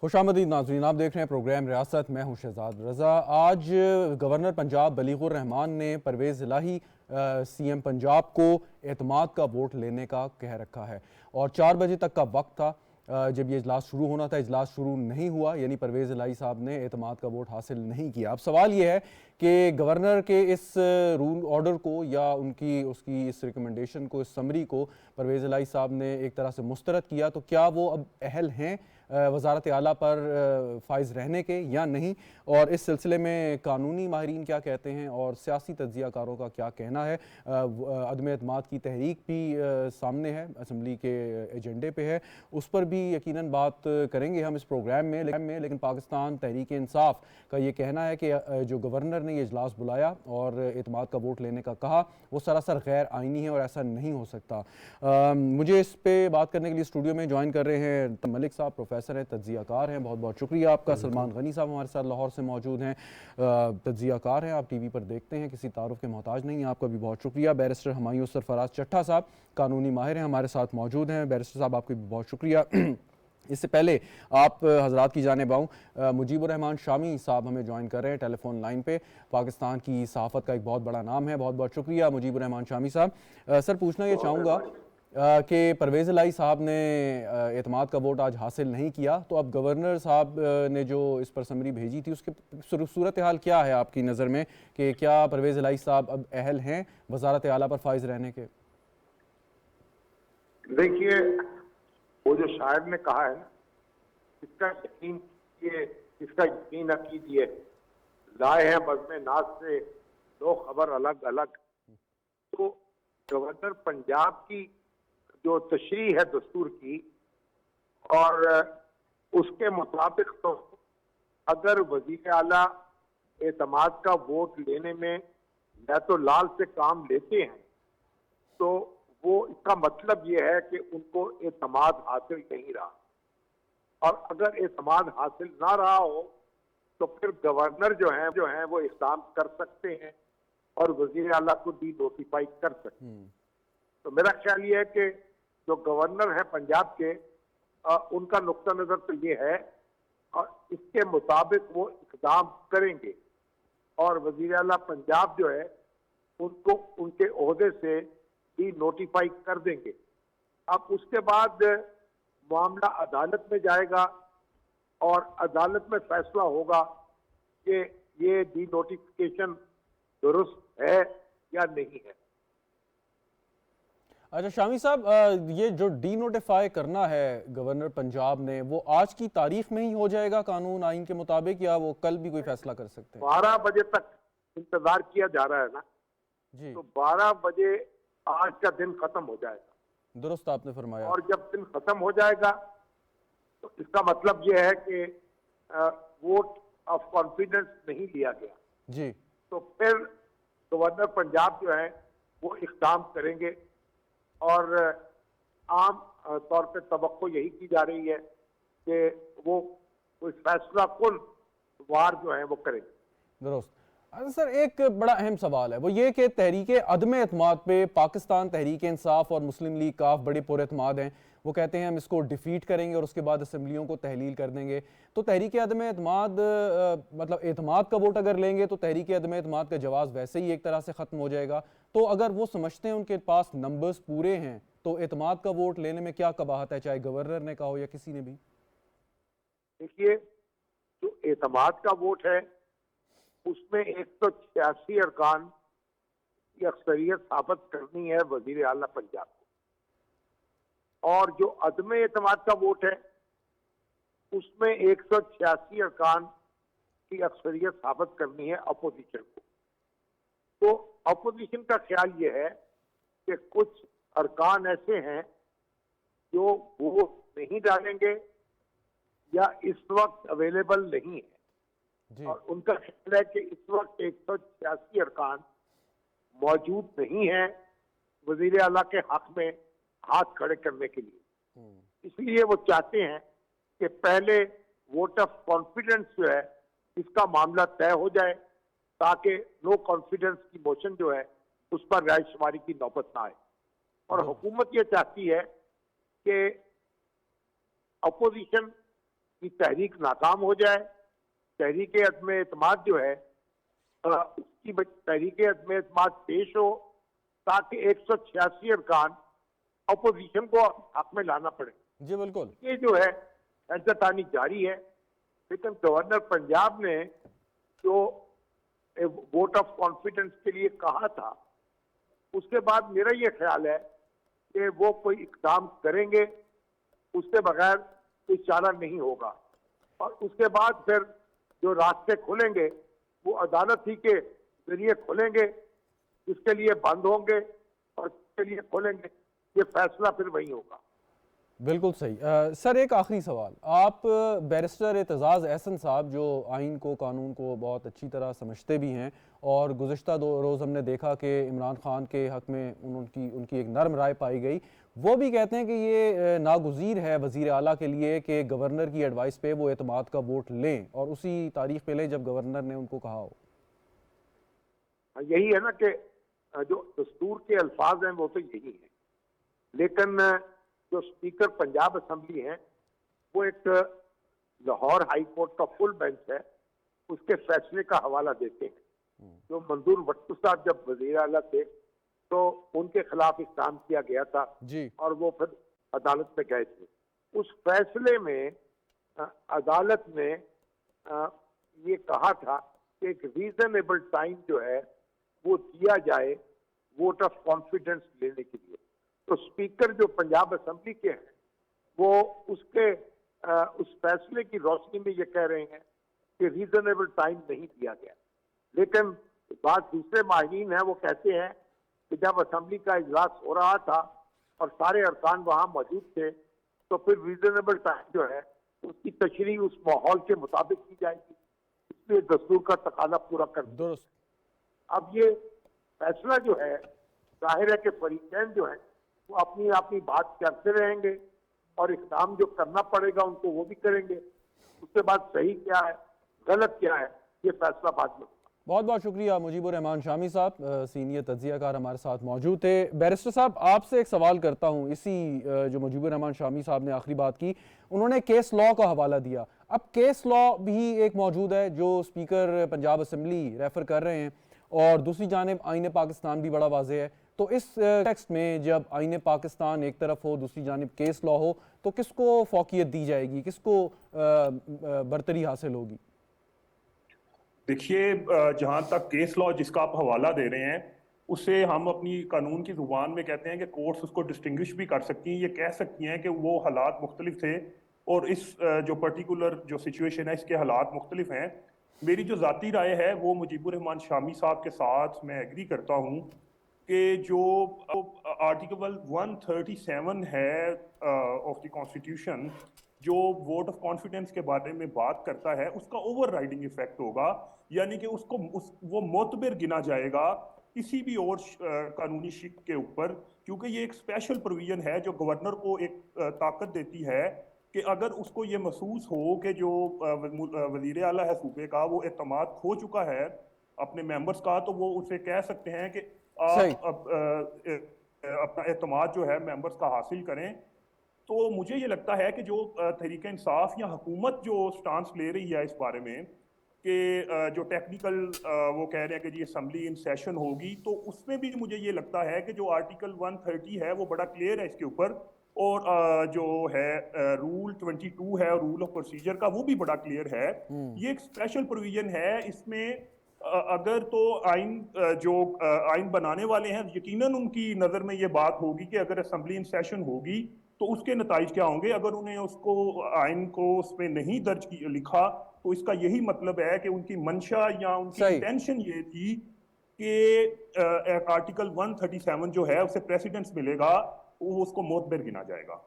खुशामदीद नाज़रीन, आप देख रहे हैं प्रोग्राम रियासत। मैं हूं शहजाद रज़ा। आज गवर्नर पंजाब बलीगुर रहमान ने परवेज़ इलाही सीएम पंजाब को एतमाद का वोट लेने का कह रखा है और 4 बजे तक का वक्त था जब ये इजलास शुरू होना था। इजलास शुरू नहीं हुआ, यानी परवेज़ इलाही साहब ने एतमाद का वोट हासिल नहीं किया। अब सवाल ये है कि गवर्नर के इस रूल ऑर्डर को या उसकी इस रिकमेंडेशन को, इस समरी को परवेज़ इलाही साहब ने एक तरह से मुस्तरद किया, तो क्या वो अब अहल हैं वज़ारत आला पर फाइज रहने के या नहीं, और इस सिलसिले में कानूनी माहिरीन क्या कहते हैं और सियासी तज्ज़ियाकारों का क्या कहना है। अदम एतमाद की तहरीक भी सामने है, असम्बली के एजेंडे पे है, उस पर भी यकीनन बात करेंगे हम इस प्रोग्राम में। लेकिन पाकिस्तान तहरीक इंसाफ का ये कहना है कि जो गवर्नर ने ये इजलास बुलाया और एतमाद का वोट लेने का कहा, वो सरासर गैर आइनी है और ऐसा नहीं हो सकता। मुझे इस पे बात करने के लिए स्टूडियो में ज्वाइन कर रहे हैं मलिक साहब, प्रोफेसर हैं, तज्ज़ियाकार हैं, बहुत बहुत शुक्रिया आपका। सलमान गनी साहब हमारे साथ लाहौर से मौजूद हैं, तज्ज़ियाकार हैं, आप टीवी पर देखते हैं, किसी तारुफ के मोहताज नहीं हैं, आपका भी बहुत शुक्रिया। बैरिस्टर हुमायूं सरफराज चट्टा साहब कानूनी माहिर हैं, हमारे साथ मौजूद हैं। बैरिस्टर साहब आपका भी बहुत शुक्रिया। इससे पहले आप हजरात की जानिब आऊँ, मुजीबुर रहमान शामी साहब हमें ज्वाइन कर रहे हैं टेलीफोन लाइन पे, पाकिस्तान की सहाफ़त का एक बहुत बड़ा नाम है। बहुत बहुत शुक्रिया मुजीबुर रहमान शामी साहब। सर, पूछना ये चाहूँगा कि परवेज़ इलाही साहब ने एतमाद का वोट आज हासिल नहीं किया, तो अब गवर्नर साहब ने जो इस पर समरी भेजी थी, उसके सूरत हाल क्या है आपकी नज़र में, कि क्या परवेज़ इलाही साहब अब अहल हैं वज़ारत आला पर फाइज रहने के? देखिए, वो जो शायर ने कहा है ना, इसका यकीन कीजिए, इसका यकीन न कीजिए, लाए हैं बज़्म नाज से दो खबर अलग अलग। तो गवर्नर पंजाब की जो तशरीह है दस्तूर की, और उसके मुताबिक तो अगर वज़ीर आला एतमाद का वोट लेने में या तो लाल से काम लेते हैं, तो वो इसका मतलब ये है कि उनको एतमाद हासिल नहीं रहा, और अगर एतमाद हासिल ना रहा हो तो फिर गवर्नर जो है वो इक़दाम कर सकते हैं और वज़ीर आला को डी नोटिफाई कर सकते हैं। तो मेरा ख्याल ये है कि जो गवर्नर है पंजाब के, उनका नुक्ता नज़र तो ये है और इसके मुताबिक वो इक़दाम करेंगे और वज़ीर आला पंजाब जो है उनको उनके ओहदे से भी नोटिफाई कर देंगे। अब उसके बाद मामला अदालत में जाएगा और अदालत में फैसला होगा कि ये डी नोटिफिकेशन दुरुस्त है या नहीं है। अच्छा शामी साहब, ये जो डी नोटिफाई करना है गवर्नर पंजाब ने, वो आज की तारीख में ही हो जाएगा कानून आइन के मुताबिक, या वो कल भी कोई फैसला कर सकते हैं? 12 बजे तक इंतजार किया जा रहा है ना जी। तो 12 बजे आज का दिन खत्म हो जाएगा। दुरुस्त आपने फरमाया। और जब दिन खत्म हो जाएगा तो इसका मतलब यह है कि वोट ऑफ कॉन्फिडेंस नहीं लिया गया जी, तो फिर गवर्नर पंजाब जो है वो इक़दाम करेंगे और आम तौर पे तवक्को यही की जा रही है कि वो कोई फैसला कुल वार जो है वो करेंगे। दुरुस्त। सर, एक बड़ा अहम सवाल है, वो ये कि तहरीक अदम एतमाद पे पाकिस्तान तहरीक इंसाफ और मुस्लिम लीग काफ बड़े पुरएतमाद हैं। वो कहते हैं हम इसको डिफीट करेंगे और उसके बाद असम्बलियों को तहलील कर देंगे। तो तहरीक अदम एतमाद मतलब एतमाद का वोट अगर लेंगे तो तहरीक अदम एतमाद का जवाब वैसे ही एक तरह से ख़त्म हो जाएगा। तो अगर वो समझते हैं उनके पास नंबर्स पूरे हैं, तो एतमाद का वोट लेने में क्या कबाहत है, चाहे गवर्नर ने कहा हो या किसी ने भी? देखिए, जो एतमाद का वोट है उसमें 186 अरकान की अक्सरियत साबित करनी है वजीर आला पंजाब को, और जो अदम एतमाद का वोट है उसमें 186 अरकान की अक्सरियत साबित करनी है अपोजिशन को। तो अपोजिशन का ख्याल ये है कि कुछ अरकान ऐसे हैं जो वोट नहीं डालेंगे या इस वक्त अवेलेबल नहीं है, और उनका ख्याल है कि इस वक्त 186 अरकान मौजूद नहीं है वजीर आला के हक में हाथ खड़े करने के लिए। इसलिए वो चाहते हैं कि पहले वोट ऑफ कॉन्फिडेंस जो है इसका मामला तय हो जाए, ताकि नो कॉन्फिडेंस की मोशन जो है उस पर राय शुमारी की नौबत ना आए। और हुकूमत ये चाहती है कि अपोजिशन कि तहरीक नाकाम हो जाए, तहरीक अदम एतमाद जो है उसकी तहरीक अदम एतमाद पेश हो, ताकि 186 अरकान अपोजिशन को हक में लाना पड़े। जी बिल्कुल। ये जो है इंततानी जारी है, लेकिन गवर्नर पंजाब ने जो वोट ऑफ कॉन्फिडेंस के लिए कहा था, उसके बाद मेरा ये ख्याल है कि वो कोई इकदाम करेंगे, उसके बगैर कोई चारा नहीं होगा। और उसके बाद फिर जो रास्ते खुलेंगे वो अदालत ही के जरिए खुलेंगे, जिसके लिए बंद होंगे और जिसके लिए खोलेंगे, ये फैसला फिर वही होगा। बिल्कुल सही। सर एक आखिरी सवाल, आप बैरिस्टर एतजाज़ एहसन साहब जो आइन को, कानून को बहुत अच्छी तरह समझते भी हैं, और गुज़िश्ता 2 रोज़ हमने देखा कि इमरान खान के हक़ में उनकी एक नरम राय पाई गई। वो भी कहते हैं कि ये नागुज़ीर है वज़ीर आला के लिए कि गवर्नर की एडवाइस पे वो एतमाद का वोट लें, और उसी तारीख पे लें जब गवर्नर ने उनको कहा हो। यही है ना कि जो दस्तूर के अल्फाज हैं वो तो यही है, लेकिन जो स्पीकर पंजाब असम्बली हैं वो एक लाहौर हाई कोर्ट का फुल बेंच है, उसके फैसले का हवाला देते हैं। जो मंजूर भट्टू साहब जब वजीर आला थे तो उनके खिलाफ इक़दाम किया गया था जी। और वो फिर अदालत में गए थे। उस फैसले में अदालत ने ये कहा था कि एक रीजनेबल टाइम जो है वो दिया जाए वोट ऑफ कॉन्फिडेंस लेने के लिए। तो स्पीकर जो पंजाब असम्बली के हैं वो उसके उस फैसले की रोशनी में ये कह रहे हैं कि रीजनेबल टाइम नहीं दिया गया। लेकिन बात दूसरे माहिरीन है, वो कहते हैं कि जब असम्बली का इजलास हो रहा था और सारे अरकान वहां मौजूद थे तो फिर रीजनेबल टाइम जो है उसकी तशरीह उस माहौल के मुताबिक की जाएगी, इसलिए दस्तूर का तकाजा पूरा कर दुरुस्त। अब ये फैसला जो है, जाहिर है कि फरीकैन जो है वो अपनी अपनी बात करते रहेंगे और इक़दाम जो करना पड़ेगा उनको वो भी करेंगे। उसके बाद सही क्या है गलत क्या है ये फैसला बाद में। बहुत बहुत शुक्रिया मुजीबुर रहमान शामी साहब, सीनियर तज्ज़ियाकार हमारे साथ मौजूद थे। बैरिस्टर साहब आपसे एक सवाल करता हूँ, इसी जो मुजीबुर रहमान शामी साहब ने आखिरी बात की, उन्होंने केस लॉ का हवाला दिया। अब केस लॉ भी एक मौजूद है जो स्पीकर पंजाब असम्बली रेफ़र कर रहे हैं, और दूसरी जानिब आईन पाकिस्तान भी बड़ा वाज़ेह है। तो इस टेक्स्ट में जब आईन पाकिस्तान एक तरफ हो, दूसरी जानिब केस लॉ हो, तो किसको फ़ौक़ियत दी जाएगी, किसको बरतरी हासिल होगी? देखिए, जहाँ तक केस लॉ जिसका आप हवाला दे रहे हैं, उसे हम अपनी कानून की ज़ुबान में कहते हैं कि कोर्ट्स उसको डिस्टिंग्विश भी कर सकती हैं। ये कह सकती हैं कि वो हालात मुख्तलिफ थे और इस जो पर्टिकुलर जो सिचुएशन है इसके हालात मुख्तलिफ हैं। मेरी जो ज़ाती राय है वो मुजीबुर रहमान शामी साहब के साथ मैं एग्री करता हूँ कि जो आर्टिकल 137 है ऑफ द कॉन्स्टिट्यूशन, जो वोट ऑफ कॉन्फिडेंस के बारे में बात करता है, उसका ओवर राइडिंग इफेक्ट होगा, यानी कि उसको वो मोतबर गिना जाएगा किसी भी और कानूनी शिक के ऊपर, क्योंकि ये एक स्पेशल प्रोविजन है जो गवर्नर को एक ताकत देती है कि अगर उसको ये महसूस हो कि जो वजीर आला है सूबे का वो एतमाद खो चुका है अपने मेंबर्स का, तो वो उसे कह सकते हैं कि आप अपना एतमाद जो है मेंबर्स का हासिल करें। तो मुझे ये लगता है कि जो तहरीक इंसाफ या हुकूमत जो स्टांस ले रही है इस बारे में कि जो टेक्निकल वो कह रहे हैं कि जी असम्बली इन सेशन होगी, तो उसमें भी मुझे ये लगता है कि जो आर्टिकल 130 है वो बड़ा क्लियर है इसके ऊपर, और जो है रूल 22 है रूल ऑफ प्रोसीजर का, वो भी बड़ा क्लियर है। ये एक स्पेशल प्रोविजन है, इसमें अगर तो आइन बनाने वाले हैं यकीनन उनकी नज़र में ये बात होगी कि अगर असम्बली इन सेशन होगी तो उसके नताइज क्या होंगे। अगर उन्हें उसको आइन को उसमें नहीं दर्ज लिखा तो इसका यही मतलब है कि उनकी मंशा या उनकी इंटेंशन ये थी कि आर्टिकल 137 जो है उसे प्रेसिडेंस मिलेगा, वो उसको मोतबर गिना जाएगा।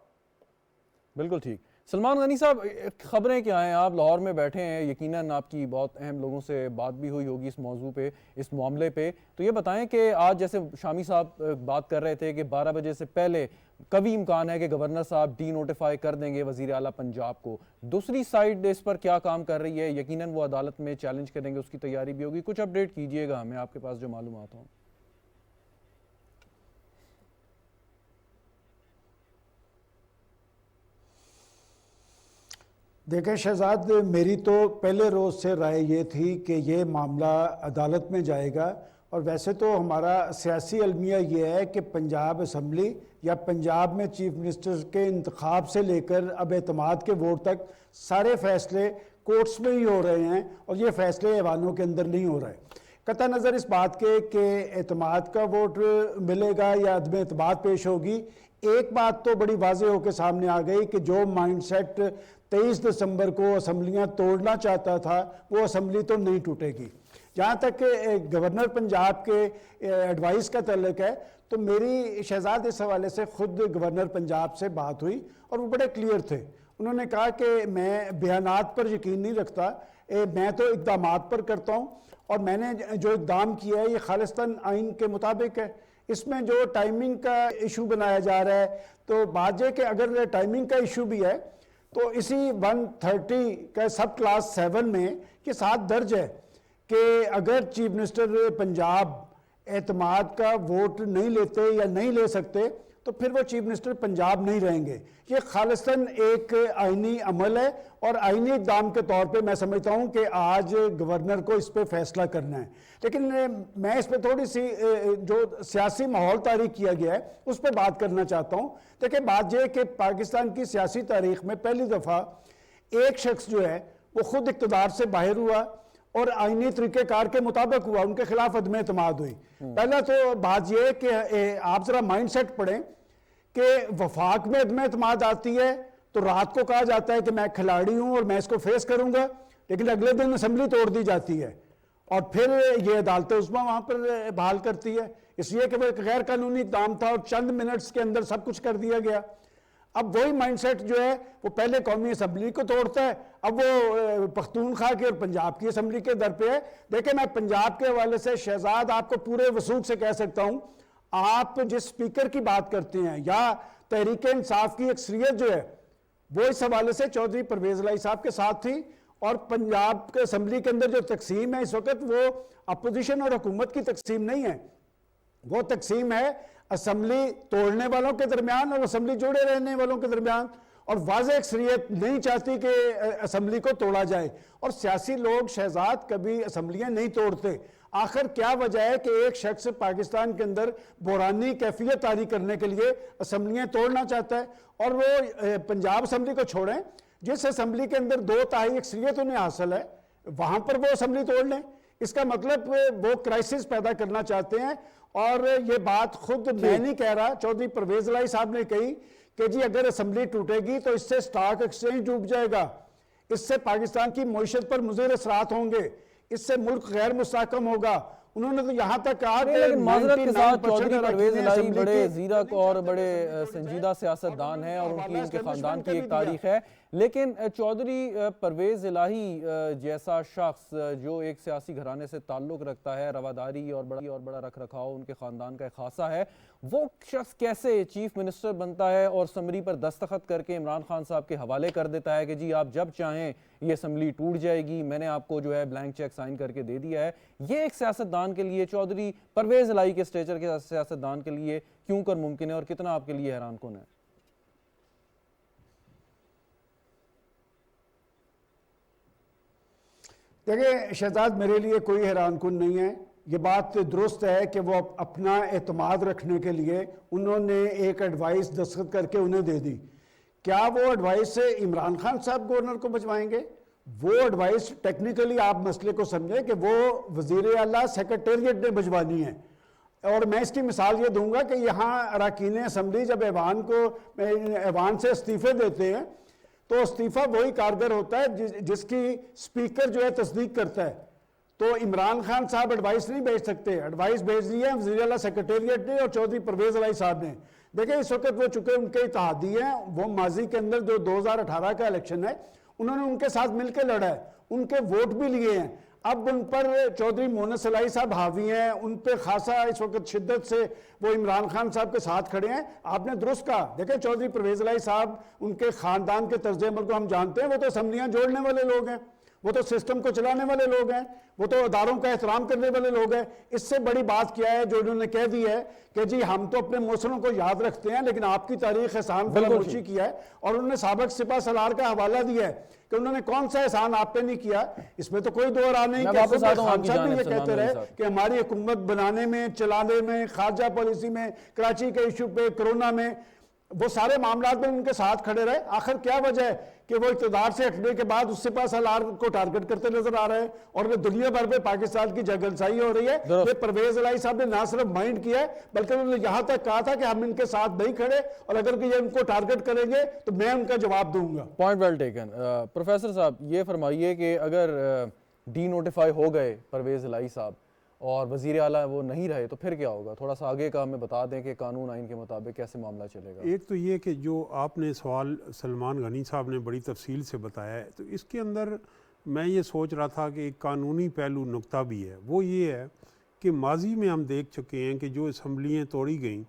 बिल्कुल ठीक। सलमान गनी साहब, ख़बरें क्या हैं? आप लाहौर में बैठे हैं, यकीनन आपकी बहुत अहम लोगों से बात भी हुई होगी इस मौजू पे, इस मामले पे। तो ये बताएं कि आज जैसे शामी साहब बात कर रहे थे कि 12 बजे से पहले कभी इम्कान है कि गवर्नर साहब डी नोटिफाई कर देंगे वज़ीर आला पंजाब को, दूसरी साइड इस पर क्या काम कर रही है? यकीनन वो अदालत में चैलेंज करेंगे, उसकी तैयारी भी होगी। कुछ अपडेट कीजिएगा हमें, आपके पास जो मालूमात हो। देखें शहजाद, मेरी तो पहले रोज़ से राय ये थी कि ये मामला अदालत में जाएगा। और वैसे तो हमारा सियासी अलमिया ये है कि पंजाब असम्बली या पंजाब में चीफ मिनिस्टर के इंतखाब से लेकर अब एतमाद के वोट तक सारे फैसले कोर्ट्स में ही हो रहे हैं और ये फैसले ऐवानों के अंदर नहीं हो रहे। कता नज़र इस बात के कि एतमाद का वोट मिलेगा या अदम एतमाद पेश होगी, एक बात तो बड़ी वाज़ेह होकर सामने आ गई कि जो माइंडसेट 23 दिसंबर को असम्बलियाँ तोड़ना चाहता था वो असम्बली तो नहीं टूटेगी। जहाँ तक गवर्नर पंजाब के एडवाइस का तल्लुक है तो मेरी शहजाद इस हवाले से ख़ुद गवर्नर पंजाब से बात हुई और वो बड़े क्लियर थे। उन्होंने कहा कि मैं बयानात पर यकीन नहीं रखता, मैं तो इक़दामात पर करता हूँ और मैंने जो इक़दाम किया है ये खालिस्तान आइन के मुताबिक है। इसमें जो टाइमिंग का इशू बनाया जा रहा है तो बात यह कि अगर टाइमिंग का इशू भी है तो इसी 130 का सब क्लास 7 में ये साथ दर्ज है कि अगर चीफ मिनिस्टर पंजाब एतमाद का वोट नहीं लेते या नहीं ले सकते तो फिर वो चीफ मिनिस्टर पंजाब नहीं रहेंगे। ये खालिस्तान एक आइनी अमल है और आइनी इक़दाम के तौर पे मैं समझता हूँ कि आज गवर्नर को इस पे फैसला करना है। लेकिन मैं इस पे थोड़ी सी जो सियासी माहौल तारीख किया गया है उस पर बात करना चाहता हूँ। देखिए बात यह कि पाकिस्तान की सियासी तारीख में पहली दफ़ा एक शख्स जो है वो खुद इक़्तिदार से बाहर हुआ और आइनी तरीक़ेकार के मुताबिक हुआ, उनके खिलाफ अदम एतमाद हुई। पहला तो बात यह कि आप ज़रा माइंड सेट पढ़ें कि वफाक में अदम एतमाद आती है तो रात को कहा जाता है कि मैं खिलाड़ी हूं और मैं इसको फेस करूंगा, लेकिन अगले दिन असम्बली तोड़ दी जाती है और फिर ये अदालत उस्मा वहां पर बहाल करती है इसलिए कि वो एक गैर कानूनी इक़दाम था और चंद मिनट्स के अंदर सब कुछ कर दिया गया। अब वही माइंडसेट जो है वो पहले कौमी असम्बली को तोड़ता है, अब वो पख्तूनख्वा की और पंजाब की असम्बली के दर पे है। देखिए मैं पंजाब के हवाले से शहजाद आपको पूरे वसूख से कह सकता हूं, आप जिस स्पीकर की बात करते हैं या तहरीक इंसाफ की अक्सरियत जो है वो इस हवाले से चौधरी परवेज इलाही साहब के साथ थी और पंजाब के असम्बली के अंदर जो तकसीम है इस वक्त वो अपोजिशन और हुकूमत की तकसीम नहीं है, वो तकसीम है असम्बली तोड़ने वालों के दरमियान और असम्बली जुड़े रहने वालों के दरमियान। और वाज़ेह अक्सरियत नहीं चाहती कि असम्बली को तोड़ा जाए और सियासी लोग शहजाद कभी असम्बलियाँ नहीं तोड़ते। आखिर क्या वजह है कि एक शख्स पाकिस्तान के अंदर बुरानी कैफियत तारी करने के लिए असम्बलियाँ तोड़ना चाहता है और वो पंजाब असम्बली को छोड़ें जिस असम्बली के अंदर 2/3 अक्सरियत उन्हें हासिल है वहाँ पर वो असम्बली तोड़ लें। इसका मतलब वो क्राइसिस पैदा करना चाहते हैं और ये बात खुद मैं नहीं कह रहा, चौधरी परवेज इलाही साहब ने कही कि जी अगर असम्बली टूटेगी तो इससे स्टॉक एक्सचेंज डूब जाएगा, इससे पाकिस्तान की मईशत पर मुज़र असरात होंगे, इससे मुल्क गैर मुस्तहकम होगा। उन्होंने तो यहाँ तक कहा कि माजरत के साथ चौधरी परवेज इलाही बड़े ज़ीरक और बड़े संजीदा सियासतदान हैं और उनकी उनके ख़ानदान की एक तारीख है, लेकिन चौधरी परवेज इलाही जैसा शख्स जो एक सियासी घराने से ताल्लुक़ रखता है, रवादारी और बड़ा रख रखाव उनके ख़ानदान का एक खासा है, वो शख्स कैसे चीफ मिनिस्टर बनता है और असम्बली पर दस्तखत करके इमरान खान साहब के हवाले कर देता है कि जी आप जब चाहें ये असम्बली टूट जाएगी, मैंने आपको जो है ब्लैंक चेक साइन करके दे दिया है। ये एक सियासतदान के लिए, चौधरी परवेज इलाही के स्टेचर के सियासतदान के लिए क्यों कर मुमकिन है और कितना आपके लिए हैरान कुन है? देखिए शहजाद, मेरे लिए कोई हैरान कुन नहीं है। ये बात दुरुस्त है कि वो अपना एतमाद रखने के लिए उन्होंने एक एडवाइस दस्तखत करके उन्हें दे दी। क्या वो एडवाइस से इमरान खान साहब गवर्नर को भिजवाएंगे? वो एडवाइस टेक्निकली आप मसले को समझें कि वो वजीर आला सेक्रेटेरिएट ने भिजवानी है। और मैं इसकी मिसाल ये दूंगा कि यहाँ अरकान असम्बली जब ऐवान से इस्तीफे देते हैं तो इस्तीफा वही कारगर होता है जिसकी स्पीकर जो है तस्दीक करता है। तो इमरान खान साहब एडवाइस नहीं भेज सकते, एडवाइस भेज दी है वज़ीर आला सेक्रेटेरिएट ने और चौधरी परवेज इलाही साहब ने। देखिए इस वक्त वो चुके उनके इत्तेहादी हैं, वो माजी के अंदर जो 2018 का इलेक्शन है उन्होंने उनके साथ मिलकर लड़ा है, उनके वोट भी लिए हैं। अब उन पर चौधरी मोहम्मद सलाई साहब हावी हैं, उन पर खासा इस वक्त शिद्दत से वो इमरान खान साहब के साथ खड़े हैं। आपने दुरुस्त कहा, देखिए चौधरी परवेज इलाही साहब उनके ख़ानदान के तर्ज अमल को हम जानते हैं, वो तो असम्बलियाँ जोड़ने वाले लोग हैं, वो तो सिस्टम को चलाने वाले लोग हैं, वो तो अदारों का एहतराम करने वाले लोग हैं। इससे बड़ी बात क्या है जो उन्होंने कह दी है कि जी हम तो अपने मौसरों को याद रखते हैं लेकिन आपकी तारीख एहसान फरामोशी किया है। और उन्होंने साबिक सिपा सलार का हवाला दिया है कि उन्होंने कौन सा एहसान आप पे नहीं किया। इसमें तो कोई दो राह नहीं। खान साहब भी ये कहते रहे कि हमारी हुकूमत बनाने में, चलाने में, खारजा पॉलिसी में, कराची के इशू पे, कोरोना में, वो सारे मामला में उनके साथ खड़े रहे। आखिर क्या वजह है कि वो इक़्तिदार से हटने के बाद उससे पास सलार को टारगेट करते नजर आ रहे हैं और दुनिया भर में पाकिस्तान की जगलसाई हो रही है। ये परवेज इलाही साहब ने ना सिर्फ माइंड किया है बल्कि उन्होंने यहां तक कहा था कि हम इनके साथ नहीं खड़े और अगर ये उनको टारगेट करेंगे तो मैं उनका जवाब दूंगा। Point well taken. प्रोफेसर साहब ये फरमाइए कि अगर डी नोटिफाई हो गए परवेज इलाही साहब और वजीर आला वो नहीं रहे तो फिर क्या होगा? थोड़ा सा आगे का हमें बता दें कि कानून आइन के मुताबिक कैसे मामला चलेगा। एक तो ये कि जो आपने सवाल सलमान गनी साहब ने बड़ी तफसील से बताया है, तो इसके अंदर मैं ये सोच रहा था कि एक कानूनी पहलू नुक्ता भी है। वो ये है कि माजी में हम देख चुके हैं कि जो असम्बलियाँ तोड़ी गईं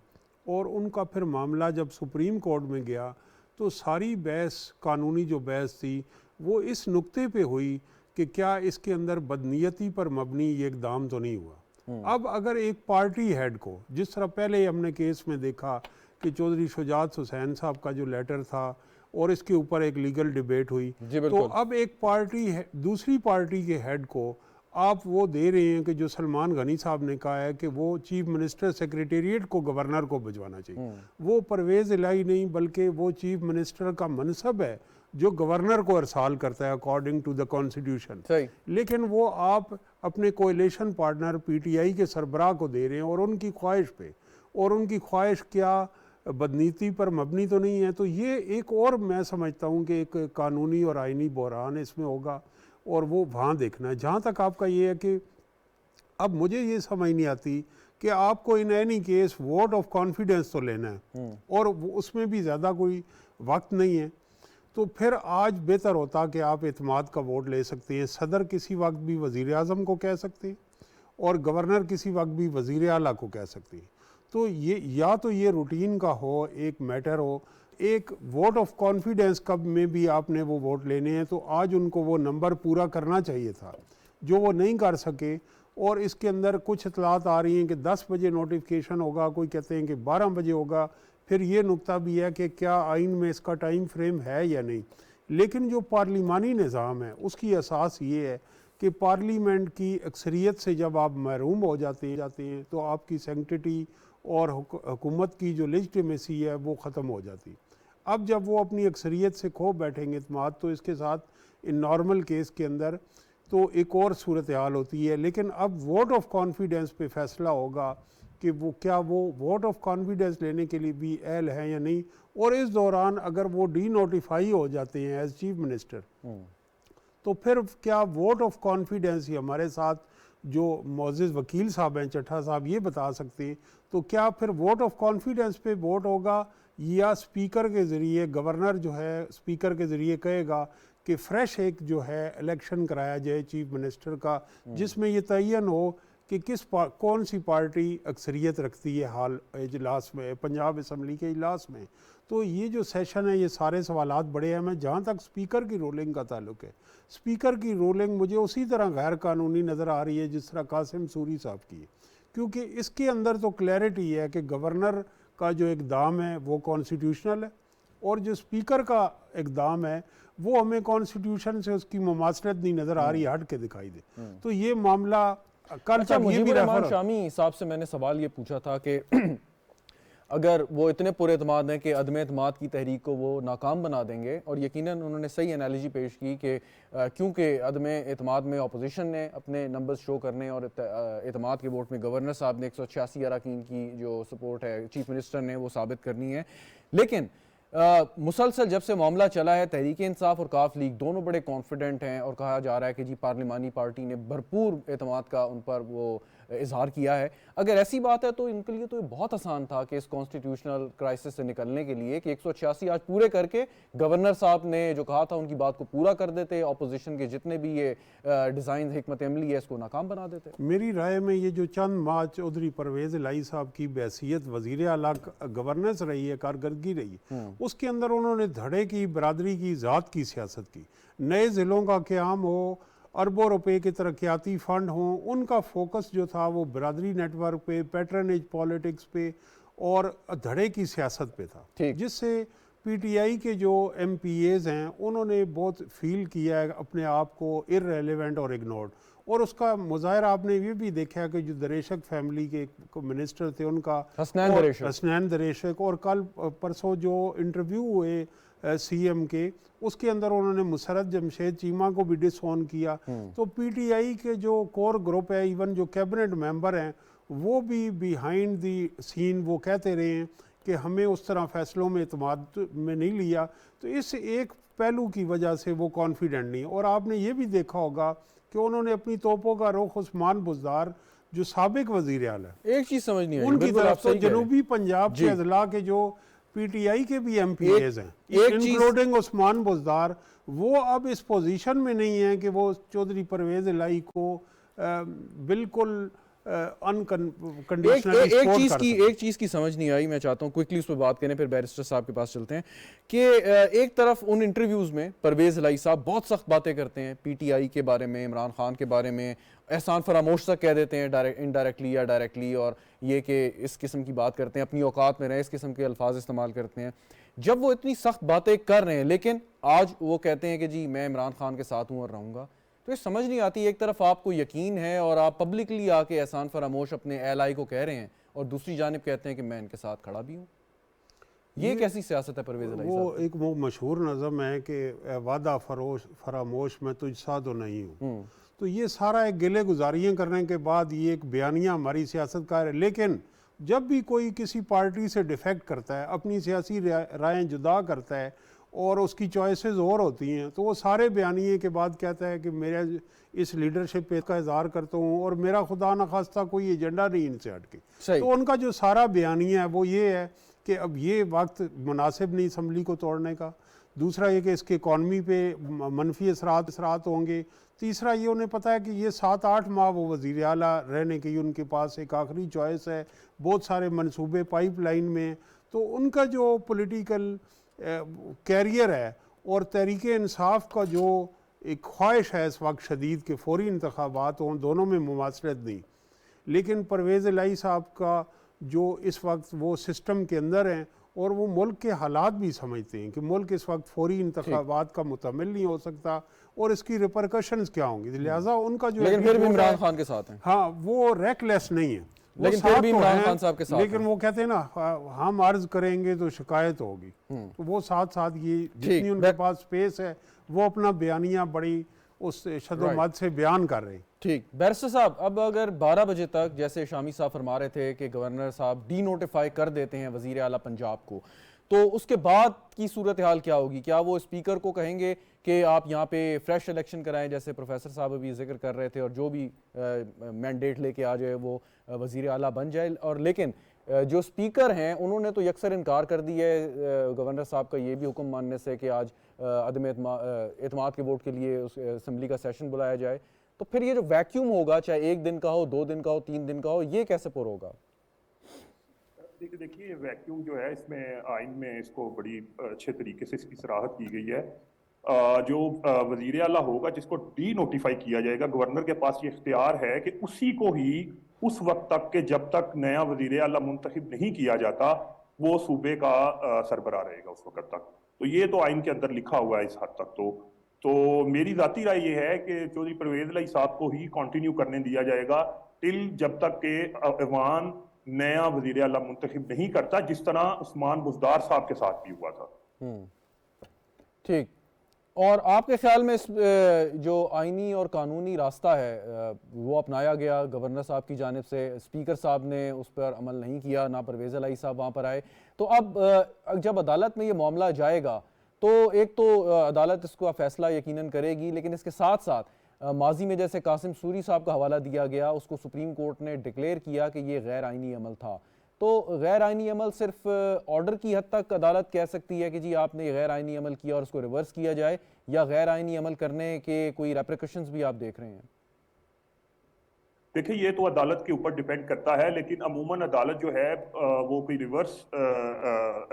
और उनका फिर मामला जब सुप्रीम कोर्ट में गया तो सारी बहस, कानूनी जो बहस थी वो इस नुक्ते पे हुई कि क्या इसके अंदर बदनीयती पर मबनी ये इकदाम तो नहीं हुआ। अब अगर एक पार्टी हेड को, जिस तरह पहले हमने केस में देखा कि चौधरी शुजात हुसैन साहब का जो लेटर था और इसके ऊपर एक लीगल डिबेट हुई, तो अब एक पार्टी दूसरी पार्टी के हेड को आप वो दे रहे हैं कि जो सलमान गनी साहब ने कहा है कि वो चीफ मिनिस्टर सेक्रेटेरिएट को गवर्नर को भिजवाना चाहिए। वो परवेज़ इलाही नहीं बल्कि वो चीफ मिनिस्टर का मनसब है जो गवर्नर को अरसाल करता है अकॉर्डिंग टू द कॉन्स्टिट्यूशन। लेकिन वो आप अपने कोएलिशन पार्टनर पीटीआई के सरबराह को दे रहे हैं और उनकी ख्वाहिश पे, और उनकी ख्वाहिश क्या बदनीति पर मबनी तो नहीं है। तो ये एक और मैं समझता हूँ कि एक कानूनी और आइनी बहरान इसमें होगा और वो वहाँ देखना है। जहाँ तक आपका ये है कि अब मुझे ये समझ नहीं आती कि आपको in any case vote of confidence तो लेना है और उसमें भी ज़्यादा कोई वक्त नहीं है, तो फिर आज बेहतर होता कि आप एतमाद का वोट ले सकते हैं। सदर किसी वक्त भी वज़ीर आज़म को कह सकते हैं और गवर्नर किसी वक्त भी वज़ीर आला को कह सकते हैं। तो ये या तो ये रूटीन का हो, एक मैटर हो, एक वोट ऑफ कॉन्फिडेंस कब में भी आपने वो वोट लेने हैं, तो आज उनको वो नंबर पूरा करना चाहिए था जो वो नहीं कर सके। और इसके अंदर कुछ इतलात आ रही हैं कि 10 बजे नोटिफिकेशन होगा, कोई कहते हैं कि 12 बजे होगा। फिर ये नुक्ता भी है कि क्या आइन में इसका टाइम फ्रेम है या नहीं। लेकिन जो पार्लिमानी निज़ाम है उसकी असास ये है कि पार्लियामेंट की अक्सरियत से जब आप महरूम हो जाते हैं तो आपकी सेंक्टिटी और हुकूमत की जो लेजिटिमेसी है वो ख़त्म हो जाती। अब जब वो अपनी अक्सरियत से खो बैठेंगे इत्मीनान, तो इसके साथ इन नॉर्मल केस के अंदर तो एक और सूरत हाल होती है। लेकिन अब वोट ऑफ कॉन्फिडेंस पे फैसला होगा कि वो क्या वो वोट ऑफ कॉन्फिडेंस लेने के लिए भी अहल हैं या नहीं। और इस दौरान अगर वो डी नोटिफाई हो जाते हैं एज चीफ मिनिस्टर, तो फिर क्या वोट ऑफ कॉन्फिडेंस ही हमारे साथ जो मोअज़्ज़िज़ वकील साहब हैं, चट्ठा साहब, ये बता सकते हैं, तो क्या फिर वोट ऑफ कॉन्फिडेंस पे वोट होगा या स्पीकर के ज़रिए, गवर्नर जो है स्पीकर के ज़रिए कहेगा कि फ़्रेश एक जो है इलेक्शन कराया जाए चीफ मिनिस्टर का, जिसमें ये तयन हो कि कौन सी पार्टी अक्सरियत रखती है हाल इजलास में, पंजाब असम्बली के इजलास में। तो ये जो सेशन है ये सारे सवालात बड़े हैं। मैं जहाँ तक स्पीकर की रोलिंग का ताल्लुक है, स्पीकर की रोलिंग मुझे उसी तरह गैर कानूनी नज़र आ रही है जिस तरह कासिम सूरी साहब की है, क्योंकि इसके अंदर तो क्लैरिटी है कि गवर्नर का जो इकदाम है वो कॉन्स्टिट्यूशनल है और जो स्पीकर का इकदाम है वो हमें कॉन्स्टिट्यूशन से उसकी मुमासलत नहीं नज़र आ रही, हट के दिखाई दे। तो ये मामला कल अच्छा, तक ये भी रहमान शामी साहब से मैंने सवाल ये पूछा था कि अगर वो इतने पुरे एतमाद हैं कि अदम एतमाद की तहरीक को वो नाकाम बना देंगे, और यकीनन उन्होंने सही एनालॉजी पेश की कि क्योंकि अदम एतमाद में अपोजिशन ने अपने नंबर्स शो करने और एतमाद के वोट में गवर्नर साहब ने 186 अरकान की जो सपोर्ट है चीफ मिनिस्टर ने वो साबित करनी है। लेकिन मुसलसल जब से मामला चला है तहरीक इंसाफ और काफ लीग दोनों बड़े कॉन्फिडेंट हैं और कहा जा रहा है कि जी पार्लिमानी पार्टी ने भरपूर एतमाद का उन पर वो इजहार किया है। अगर ऐसी बात है तो इनके लिए तो ये बहुत आसान था कि इस कॉन्स्टिट्यूशनल क्राइसिस से निकलने के लिए कि 186 आज पूरे करके गवर्नर साहब ने जो कहा था उनकी बात को पूरा कर देते, ऑपोजिशन के जितने भी ये डिज़ाइन हिकमत अमली है इसको नाकाम बना देते। मेरी राय में ये जो चंद माह चौधरी परवेज़ इलाही साहब की बैसियत वज़ीर आला गवर्नेंस रही है, कारकर्दगी रही है, उसके अंदर उन्होंने धड़े की, बरादरी की, ज़ात की सियासत की। नए ज़िलों का क़याम हो, अरबों रुपए के तरक्याती फ़ंड हों, उनका फोकस जो था वो बरादरी नेटवर्क पे, पैटर्नेज पॉलिटिक्स पे और धड़े की सियासत पे था, जिससे पीटीआई के जो एमपीएज़ हैं उन्होंने बहुत फील किया है अपने आप को इररेलेवेंट और इग्नोर्ड। और उसका मुजाहरा आपने ये भी देखा कि जो दरेशक फैमिली के मिनिस्टर थे उनका हसनैन दरेशक, और कल परसों जो इंटरव्यू हुए सीएम के, उसके अंदर उन्होंने मुसरत जमशेद चीमा को भी डिसऑन किया। तो पीटीआई के जो कोर ग्रुप है, इवन जो कैबिनेट मेंबर हैं, वो भी बिहाइंड दी सीन वो कहते रहे हैं कि हमें उस तरह फैसलों में एतमाद में नहीं लिया। तो इस एक पहलू की वजह से वो कॉन्फिडेंट नहीं। और आपने ये भी देखा होगा कि उन्होंने अपनी तोपों का रुख उस्मान बुज़दार जो साबिक वज़ीर आला है, एक चीज़ समझ नहीं आई उनकी तरफ तो जनूबी पंजाब के अजला के जो पीटीआई के भी एमपीएज हैं, इंक्लूडिंग उस्मान बुज़दार, वो अब इस पोजीशन में नहीं है कि वो चौधरी परवेज़ इलाही को बिल्कुल एक चीज़ की समझ नहीं आई, मैं चाहता हूँ क्विकली उस पर बात करें, फिर बैरिस्टर साहब के पास चलते हैं कि एक तरफ उन इंटरव्यूज़ में परवेज़ इलाही साहब बहुत सख्त बातें करते हैं पीटीआई के बारे में, इमरान खान के बारे में, एहसान फरामोश तक कह देते हैं इनडायरेक्टली या डायरेक्टली, और ये कि इस किस्म की बात करते हैं, अपनी औकात में रहें, इस किस्म के अल्फाज इस्तेमाल करते हैं। जब वो इतनी सख्त बातें कर रहे हैं लेकिन आज वो कहते हैं कि जी मैं इमरान खान के साथ हूँ और रहूँगा, तो ये समझ नहीं आती। एक तरफ आपको यकीन है और आप पब्लिकली आके एहसान फरामोश अपने एलाई को कह रहे हैं, और दूसरी जानिब कहते हैं कि मैं इनके साथ खड़ा भी हूँ। ये कैसी सियासत है परवेज़ इलाही साहब? वो एक वो मशहूर नज़म है कि वादा फरामोश मैं तुझ सा तो नहीं हूँ। तो ये सारा एक गिले गुजारियाँ करने के बाद ये एक बयानिया हमारी सियासत का है। लेकिन जब भी कोई किसी पार्टी से डिफेक्ट करता है, अपनी सियासी रायें जुदा करता है और उसकी चॉइसेस और होती हैं, तो वो सारे बयानिए के बाद कहता है कि मेरा इस लीडरशिप पे का इज़हार करता हूँ और मेरा खुदा न खास्ता कोई एजेंडा नहीं इनसे हट के। तो उनका जो सारा बयानिया है वो ये है कि अब ये वक्त मुनासिब नहीं असम्बली को तोड़ने का। दूसरा ये कि इसके इकॉनमी पे मनफी असरात होंगे। तीसरा ये उन्हें पता है कि ये 7-8 माह वो वज़ीर आला रहने की उनके पास एक आखिरी चॉइस है, बहुत सारे मंसूबे पाइपलाइन में। तो उनका जो पॉलिटिकल कैरियर है और तहरीक इंसाफ का जो एक ख्वाहिश है इस वक्त शदीद के फौरी इंतखाबात हों, दोनों में मुमासलत नहीं। लेकिन परवेज़ इलाही साहब का जो इस वक्त वो सिस्टम के अंदर हैं और वो मुल्क के हालात भी समझते हैं कि मुल्क इस वक्त फौरी इंतखाबात का मुतमिल नहीं हो सकता और इसकी रिपरकशंस क्या होंगी, लिहाजा उनका जो लेकिन फिर भी इमरान खान के साथ हैं। हाँ, वो रेकलेस नहीं है, लेकिन फिर भी इमरान खान साहब के साथ, लेकिन वो कहते हैं ना हम अर्ज करेंगे तो शिकायत होगी। तो वो साथ साथ ये जितनी उनके पास स्पेस है वो अपना बयानिया बड़ी उस शदोमत से बयान कर रहे हैं। ठीक, बैरिस्टर साहब, अब अगर 12 बजे तक जैसे शामी साहब फरमा रहे थे कि गवर्नर साहब डी नोटिफाई कर देते हैं वज़ीर आला पंजाब को, तो उसके बाद की सूरत हाल क्या होगी? क्या वो स्पीकर को कहेंगे कि आप यहाँ पे फ्रेश इलेक्शन कराएं, जैसे प्रोफेसर साहब अभी जिक्र कर रहे थे, और जो भी मैंडेट लेके आ जाए वो वज़ीर आला बन जाए? और लेकिन जो स्पीकर हैं उन्होंने तो यकसर इनकार कर दिया है गवर्नर साहब का ये भी हुक्म मानने से कि आज अदम एतमाद के वोट के लिए उस असम्बली का सेशन बुलाया जाए। तो फिर ये जो वैक्यूम होगा, चाहे 1 दिन का हो, 2 दिन का हो, 3 दिन का हो, ये कैसे पुर होगा? देखिए, वैक्यूम जो है इसमें आइन में इसको बड़ी अच्छे तरीके से इसकी सराहत की गई है। जो वज़ीर आला होगा जिसको डी नोटिफाई किया जाएगा, गवर्नर के पास ये इख्तियार है कि उसी को ही उस वक्त तक के जब तक नया वज़ीर आला मुंतखब नहीं किया जाता वो सूबे का सरबराह रहेगा उस वक्त तक। तो ये तो आइन के अंदर लिखा हुआ है इस हद तक। तो मेरी ज़ाती राय ये है कि चौधरी परवेज़ इलाही साहब को ही कंटिन्यू करने दिया जाएगा टिल जब तक के अवान नया वज़ीर आला मुंतखब नहीं करता, जिस तरह उस्मान बुज़दार साहब के साथ भी हुआ था। ठीक, और आपके ख्याल में इस जो आइनी और कानूनी रास्ता है वो अपनाया गया गवर्नर साहब की जानिब से, स्पीकर साहब ने उस पर अमल नहीं किया, ना परवेज़ इलाही साहब वहाँ पर आए, तो अब जब अदालत में ये मामला जाएगा तो एक तो अदालत इसका फैसला यकीनन करेगी, लेकिन इसके साथ साथ माजी में जैसे कासिम सूरी साहब का हवाला दिया गया, उसको सुप्रीम कोर्ट ने डिक्लेयर किया कि ये गैर आइनी अमल था। तो गैर आइनी अमल सिर्फ ऑर्डर की हद तक अदालत कह सकती है कि जी आपने ये गैर आइनी अमल किया और उसको रिवर्स किया जाए, या गैर आइनी अमल करने के कोई रेप्रिकॉशंस भी आप देख रहे हैं? देखिए, ये तो अदालत के ऊपर डिपेंड करता है, लेकिन अमूमन अदालत जो है वो कोई रिवर्स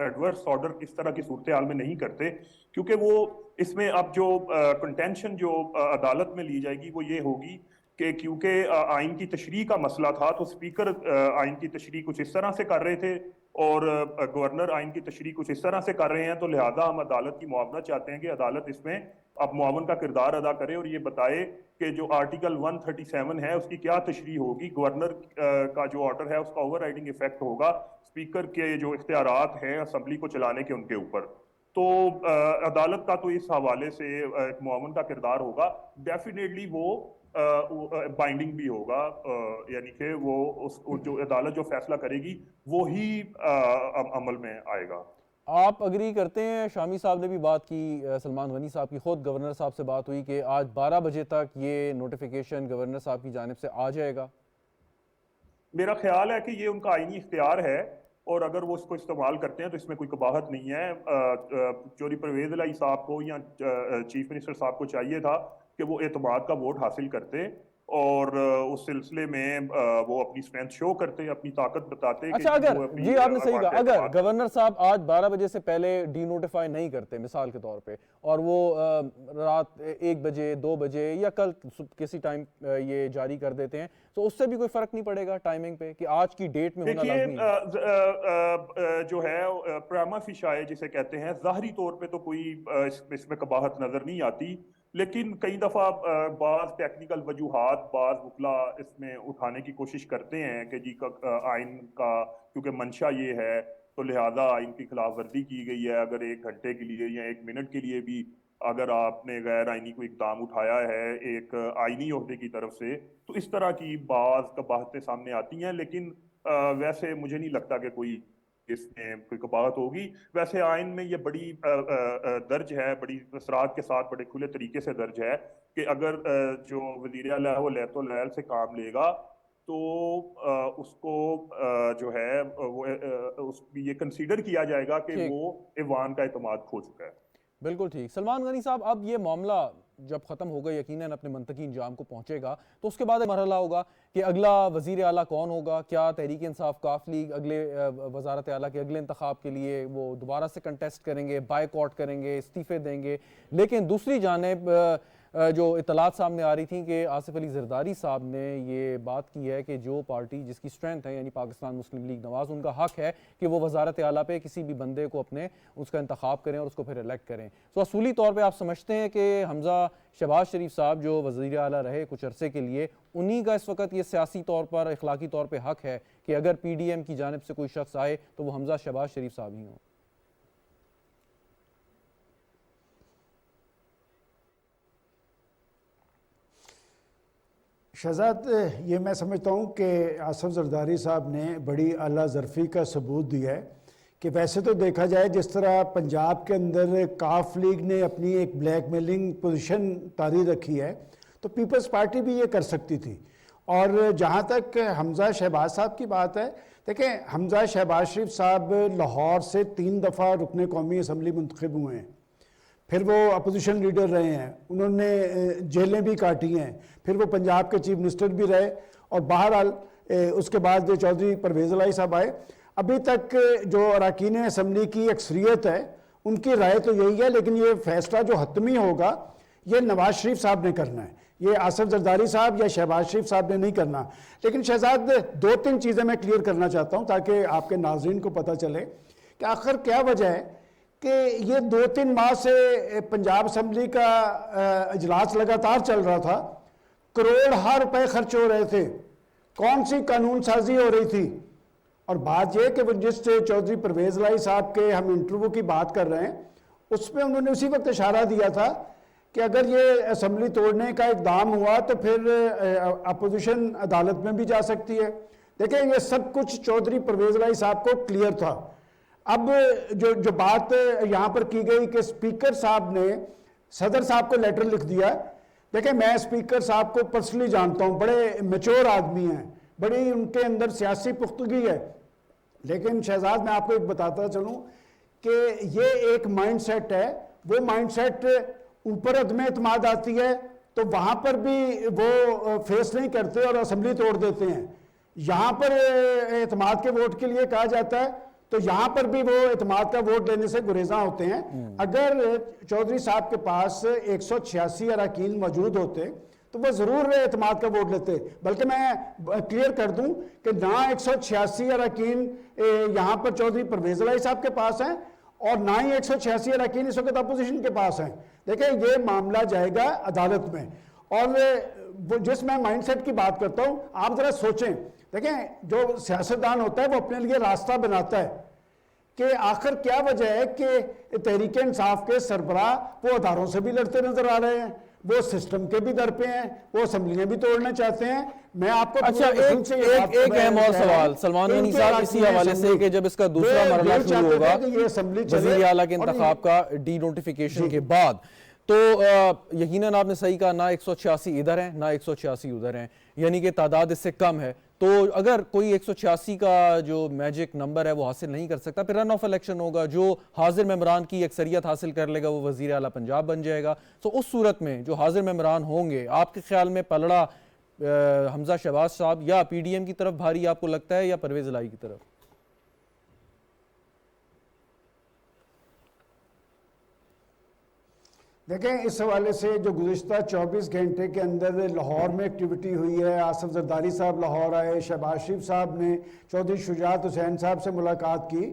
एडवर्स ऑर्डर इस तरह की सूरत हाल में नहीं करते, क्योंकि वो इसमें अब जो कंटेंशन जो अदालत में ली जाएगी वो ये होगी कि क्योंकि आइन की तशरीह का मसला था, तो स्पीकर आइन की तशरीह कुछ इस तरह से कर रहे थे और गवर्नर आइन की तशरीह कुछ इस तरह से कर रहे हैं, तो लिहाजा हम अदालत की मुआवनत चाहते हैं कि अदालत इसमें अब मुआवन का किरदार अदा करे और ये बताए कि जो आर्टिकल 137 है उसकी क्या तशरीह होगी, गवर्नर का जो ऑर्डर है उसका ओवर राइडिंग इफेक्ट होगा स्पीकर के जो इख्तियारात हैं असेंबली को चलाने के उनके ऊपर। तो अदालत का तो इस हवाले से एक मुआवन का किरदार होगा, डेफिनेटली वो बाइंडिंग भी होगा, यानी कि वो उस जो अदालत जो फैसला करेगी वो ही अमल में आएगा। आप अग्री करते हैं? शामी साहब ने भी बात की, सलमान गनी साहब की खुद गवर्नर साहब से बात हुई कि आज 12 बजे तक ये नोटिफिकेशन गवर्नर साहब की जानिब से आ जाएगा। मेरा ख्याल है कि ये उनका आईनी इख्तियार है और अगर वो इसको इस्तेमाल करते हैं तो इसमें कोई कबाहत नहीं है। चौधरी परवेज इलाही साहब को या चीफ मिनिस्टर साहब को चाहिए था कि वो एतमाद का वोट हासिल करते और उस सिलसिले में वो अपनी स्ट्रेंथ शो करते, अपनी ताकत बताते। अच्छा, अगर जी आपने सही कहा, अगर गवर्नर साहब आज 12 बजे से पहले डी नोटिफाई नहीं करते मिसाल के तौर पे, और वो रात 1 बजे 2 बजे या कल किसी टाइम ये जारी कर देते हैं, तो उससे भी कोई फर्क नहीं पड़ेगा टाइमिंग पे कि आज की डेट में होना लाज़मी है? जो है प्रामा फिशाए जिसे कहते हैं, ज़ाहरी तौर पे तो कोई इसमें कबाहत नजर नहीं आती, लेकिन कई दफ़ा बाज़ टेक्निकल वजूहात बाज़ वकला इसमें उठाने की कोशिश करते हैं कि जी आइन का क्योंकि मंशा ये है तो लिहाजा आइन की खिलाफ वर्जी की गई है। अगर 1 घंटे के लिए या 1 मिनट के लिए भी अगर आपने गैर आइनी कोई इक़दाम उठाया है एक आइनी ओहदे की तरफ से, तो इस तरह की बाज़ कबाहतें सामने आती हैं, लेकिन वैसे मुझे नहीं लगता कि कोई इसमें कोई कबाहत होगी। वैसे आइन में ये बड़ी दर्ज है, बड़ी असरात के साथ बड़े खुले तरीके से दर्ज है कि अगर जो वज़ीर आला है वो लैतुल लैल से काम लेगा तो उसको जो है वो ये कंसीडर किया जाएगा कि वो ईवान का एतमाद खो चुका है। बिल्कुल ठीक। सलमान गनी साहब, अब ये मामला जब ख़त्म होगा, यकीनन अपने मंतकी इंजाम को पहुंचेगा, तो उसके बाद मरहला होगा कि अगला वज़ीर आला कौन होगा। क्या तहरीक इंसाफ काफ लीग अगले वज़ारत आला के अगले इंतखाब के लिए वो दोबारा से कंटेस्ट करेंगे, बायकॉट करेंगे, इस्तीफ़े देंगे? लेकिन दूसरी जानिब जो इतलात सामने आ रही थी कि आसिफ अली जरदारी साहब ने ये बात की है कि जो पार्टी जिसकी स्ट्रेंथ है यानी पाकिस्तान मुस्लिम लीग नवाज, उनका हक है कि वो वज़ारत आला पे किसी भी बंदे को अपने उसका इंतखाब करें और उसको फिर इलेक्ट करें। तो असूली तौर पे आप समझते हैं कि हमज़ा शहबाज शरीफ साहब जो वज़ीर आला रहे कुछ अरसे के लिए, उन्हीं का इस वक्त ये सियासी तौर पर अखलाकी तौर पर हक है कि अगर PDM की जानिब से कोई शख्स आए तो वो हमज़ा शहबाज शरीफ साहब ही हों? शहजाद, ये मैं समझता हूँ कि आसिफ जरदारी साहब ने बड़ी आला ज़रफ़ी का सबूत दिया है कि वैसे तो देखा जाए जिस तरह पंजाब के अंदर काफ लीग ने अपनी एक ब्लैकमेलिंग पोजीशन तारी रखी है, तो पीपल्स पार्टी भी ये कर सकती थी। और जहाँ तक हमज़ा शहबाज साहब की बात है, देखें, हमज़ा शहबाज शरीफ साहब लाहौर से 3 दफ़ा रुकने कौमी असम्बली मुंतखब हुए हैं, फिर वो अपोजिशन लीडर रहे हैं, उन्होंने जेलें भी काटी हैं, फिर वो पंजाब के चीफ मिनिस्टर भी रहे, और बहरहाल उसके बाद चौधरी परवेज़ इलाही साहब आए। अभी तक जो अरकान असम्बली की अक्सरियत है उनकी राय तो यही है, लेकिन ये फैसला जो हतमी होगा ये नवाज शरीफ साहब ने करना है, ये आसिफ जरदारी साहब या शहबाज शरीफ साहब ने नहीं करना। लेकिन शहजाद, 2-3 चीज़ें मैं क्लियर करना चाहता हूँ ताकि आपके नाज़रीन को पता चले कि आखिर क्या वजह है कि ये 2-3 माह से पंजाब असम्बली का इजलास लगातार चल रहा था, करोड़ रुपए खर्च हो रहे थे, कौन सी कानून साजी हो रही थी। और बात यह कि जिस चौधरी परवेज़ इलाही साहब के हम इंटरव्यू की बात कर रहे हैं, उसमें उन्होंने उसी वक्त इशारा दिया था कि अगर ये असम्बली तोड़ने का इक़दाम हुआ तो फिर अपोजिशन अदालत में भी जा सकती है। देखें, ये सब कुछ चौधरी परवेज़ इलाही साहब को क्लियर था। अब जो बात यहाँ पर की गई कि स्पीकर साहब ने सदर साहब को लेटर लिख दिया देखिए, मैं स्पीकर साहब को पर्सनली जानता हूं, बड़े मैच्योर आदमी हैं, बड़ी उनके अंदर सियासी पुख्तगी है। लेकिन शहजाद, मैं आपको एक बताता चलूं कि ये एक माइंडसेट है, वो माइंडसेट ऊपर अदम एतमाद आती है तो वहां पर भी वो फेस नहीं करते और असेंबली तोड़ देते हैं। यहां पर एतमाद के वोट के लिए कहा जाता है तो यहां पर भी वो एतमाद का वोट लेने से गुरेजा होते हैं। अगर चौधरी साहब के पास 186 अरकान मौजूद होते तो वो जरूर एतमाद का वोट लेते। बल्कि मैं क्लियर कर दूं कि ना 186 अरकान यहां पर चौधरी परवेज इलाही साहब के पास हैं और ना ही 186 अरकान इस वक्त अपोजिशन के पास हैं। देखिए, ये मामला जाएगा अदालत में। और जिस मैं माइंडसेट की बात करता हूं, आप जरा सोचें, देखें, जो सियासतदान होता है वो अपने लिए रास्ता बनाता है कि आखिर क्या वजह है कि तहरीक इंसाफ के सरबराह वो अदारों से भी लड़ते नजर आ रहे हैं, वो सिस्टम के भी दर पे हैं, वो असम्बलियां भी तोड़ना चाहते हैं। मैं आपको अच्छा, एक अहम और सवाल सलमान गनी साहब इसी हवाले से कि जब इसका दूसरा मरहला शुरू होगा वज़ीर आला के इंतखाब का डी नोटिफिकेशन के बाद, तो यकीनन आपने सही कहा, ना 186 इधर है ना 186 उधर है, यानी कि तादाद इससे कम है। तो अगर कोई 186 का जो मैजिक नंबर है वो हासिल नहीं कर सकता, फिर रन ऑफ इलेक्शन होगा, जो हाजिर मेंबरान की अक्सरियत हासिल कर लेगा वो वज़ीर आला पंजाब बन जाएगा। तो उस सूरत में जो हाजिर मेंबरान होंगे, आपके ख्याल में पलड़ा हमजा शहबाज साहब या PDM की तरफ भारी आपको लगता है या परवेज इलाही की तरफ? देखें, इस हवाले से जो गुज़िश्ता 24 घंटे के अंदर लाहौर में एक्टिविटी हुई है, आसिफ जरदारी साहब लाहौर आए, शहबाज शरीफ साहब ने चौधरी शुजात हुसैन साहब से मुलाकात की,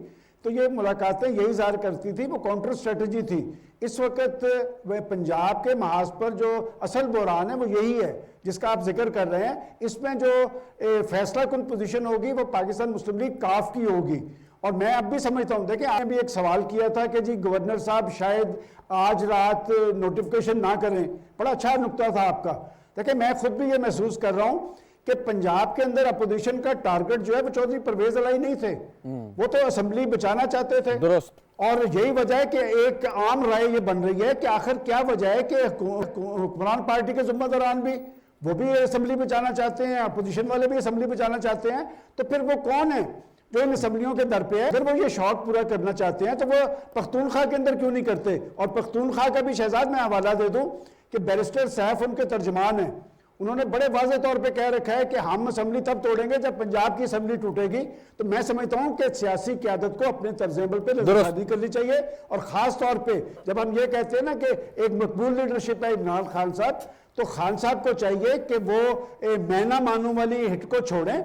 तो ये मुलाकातें यही ज़ाहिर करती थी वो काउंटर स्ट्रेटजी थी। इस वक्त वह पंजाब के महाज पर जो असल बहरान है वो यही है जिसका आप जिक्र कर रहे हैं। इसमें जो फैसला कुन पोजीशन होगी वो पाकिस्तान मुस्लिम लीग काफ की होगी। और मैं अब भी समझता हूं, देखिए, आपने भी एक सवाल किया था कि जी गवर्नर साहब शायद आज रात नोटिफिकेशन ना करें, बड़ा अच्छा नुक्ता था आपका। देखिए, मैं खुद भी ये महसूस कर रहा हूं कि पंजाब के अंदर अपोजिशन का टारगेट जो है वो चौधरी परवेज इलाही नहीं थे, वो तो असेंबली बचाना चाहते थे। दुरुस्त। और यही वजह है कि एक आम राय ये बन रही है कि आखिर क्या वजह है कि हुक्मरान पार्टी के जिम्मेदारान भी वो भी असेंबली बचाना चाहते हैं, अपोजिशन वाले भी असेंबली बचाना चाहते हैं, तो फिर वो कौन है जो इन असम्बलियों के दर पे है? अगर वो ये शौक पूरा करना चाहते हैं तो वो पख्तूनख्वा के अंदर क्यों नहीं करते? और पख्तूनख्वा का भी शहजाद मैं हवाला दे दूं कि बैरिस्टर सैफ उनके तर्जमान हैं, उन्होंने बड़े वाज़ेह तौर पे कह रखा है कि हम असेंबली तब तोड़ेंगे जब पंजाब की असेंबली टूटेगी। तो मैं समझता हूं कि सियासी क़यादत को अपने तर्ज अमल पे नजरसानी करनी चाहिए। और ख़ास तौर पे जब हम ये कहते हैं ना कि एक मकबूल लीडरशिप है इमरान खान साहब, तो खान साहब को चाहिए कि वो मैं ना मानू वाली हिट को छोड़ें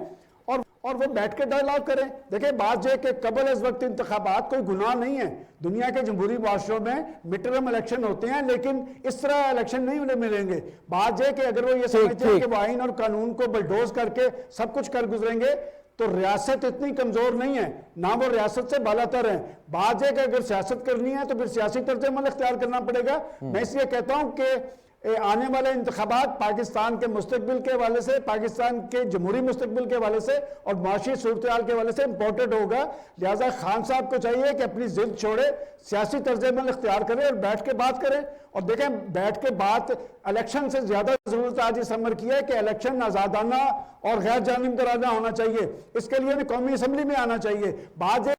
और वो बैठ के डायलॉग करें। देखिए, बात यह कि कबल इस वक्त इंतखाबात कोई गुनाह नहीं है। दुनिया के जमहूरी माशरों में मिड टर्म इलेक्शन होते हैं, लेकिन इस तरह इलेक्शन नहीं उन्हें मिलेंगे। बात यह कि अगर वो ये समझते हैं कि वो आइन और कानून को बलडोज करके सब कुछ कर गुजरेंगे, तो रियासत इतनी कमजोर नहीं है, ना वो रियासत से बालातर है। बात यह कि अगर सियासत करनी है तो फिर सियासी तर्ज अमल इख्तियार करना पड़ेगा। मैं इसलिए कहता हूं कि आने वाले इंतखाबात पाकिस्तान के मुस्तकबिल के हवाले से, पाकिस्तान के जमहूरी मुस्तकबिल के हवाले से और माशी सूरत हाल के हवाले से इंपॉर्टेंट होगा। लिहाजा खान साहब को चाहिए कि अपनी जिद छोड़े, सियासी तर्ज अमल इख्तियार करें और बैठ के बात करें। और देखें, बैठ के बात इलेक्शन से ज्यादा जरूरत आज इस अमर की है कि इलेक्शन आजादाना और गैर जानिबदाराना होना चाहिए। इसके लिए कौमी असम्बली में आना चाहिए। बात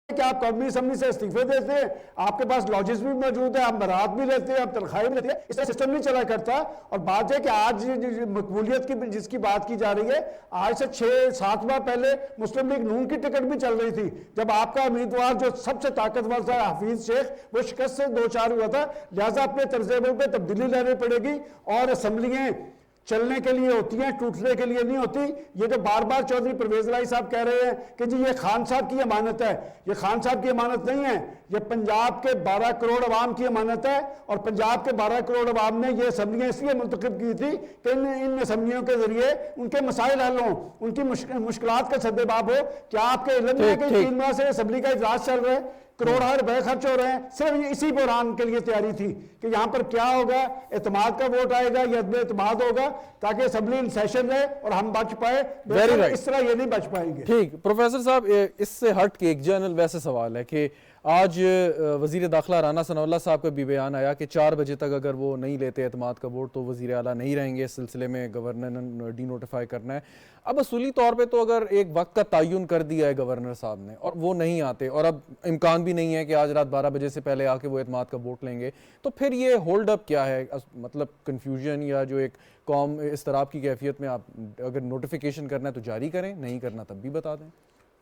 कि आप कौमी असेंबली से इस्तीफे देते हैं, आपके पास लॉजिस भी मौजूद है, आप बरात भी लेते हैं, आप तनख्वाही भी लेते हैं, इसका सिस्टम नहीं चला करता। और बात है कि आज मकबूलियत की जिसकी बात की जा रही है, आज से 6-7 माह पहले मुस्लिम लीग नून की टिकट भी चल रही थी, जब आपका उम्मीदवार जो सबसे ताकतवर था हफीज शेख, वो शिकस्त से 2-4 हुआ था। लिहाजा अपने तर्ज अमल पे तब्दीली लानी पड़ेगी और असम्बलियां चलने के लिए होती हैं, टूटने के लिए नहीं होती। ये जो बार बार चौधरी परवेज इलाही साहब कह रहे हैं कि जी ये खान साहब की अमानत है, ये खान साहब की अमानत नहीं है, ये पंजाब के 12 करोड़ अवाम की अमानत है। और पंजाब के 12 करोड़ अवाम ने ये असम्बलियां इसलिए मुंतखब की थी कि इन असम्बलियों के जरिए उनके मसाइल हल हों, उनकी मुश्किलात का सद्देबाब हो। क्या आपके इल्म में कि 3 माह से असम्बली का इजलास चल रहा है, करोड़ों रुपए खर्च हो रहे हैं, सिर्फ इसी बहरान के लिए तैयारी थी कि यहाँ पर क्या होगा, एतमाद का वोट आएगा या एतमाद होगा, ताकि असेंबली इन सेशन रहे और हम बच पाए। इस तरह ये नहीं बच पाएंगे। ठीक, प्रोफेसर साहब, इससे हट के एक जनरल वैसे सवाल है कि आज वज़ीर दाखिला राना सनाउल्लाह साहब का भी बयान आया कि 4 बजे तक अगर वो नहीं लेते एतमाद का वोट तो वज़ीर आला नहीं रहेंगे। इस सिलसिले में गवर्नर ने डी नोटिफाई करना है। अब असूली तौर पे तो अगर एक वक्त का तयन कर दिया है गवर्नर साहब ने और वो नहीं आते और अब इम्कान भी नहीं है कि आज रात 12 बजे से पहले आके वो एतमाद का वोट लेंगे, तो फिर ये होल्ड अप क्या है? मतलब कन्फ्यूजन या जो एक कौम इस तरह की कैफियत में आप अगर नोटिफिकेशन करना है तो जारी करें, नहीं करना तब भी बता दें।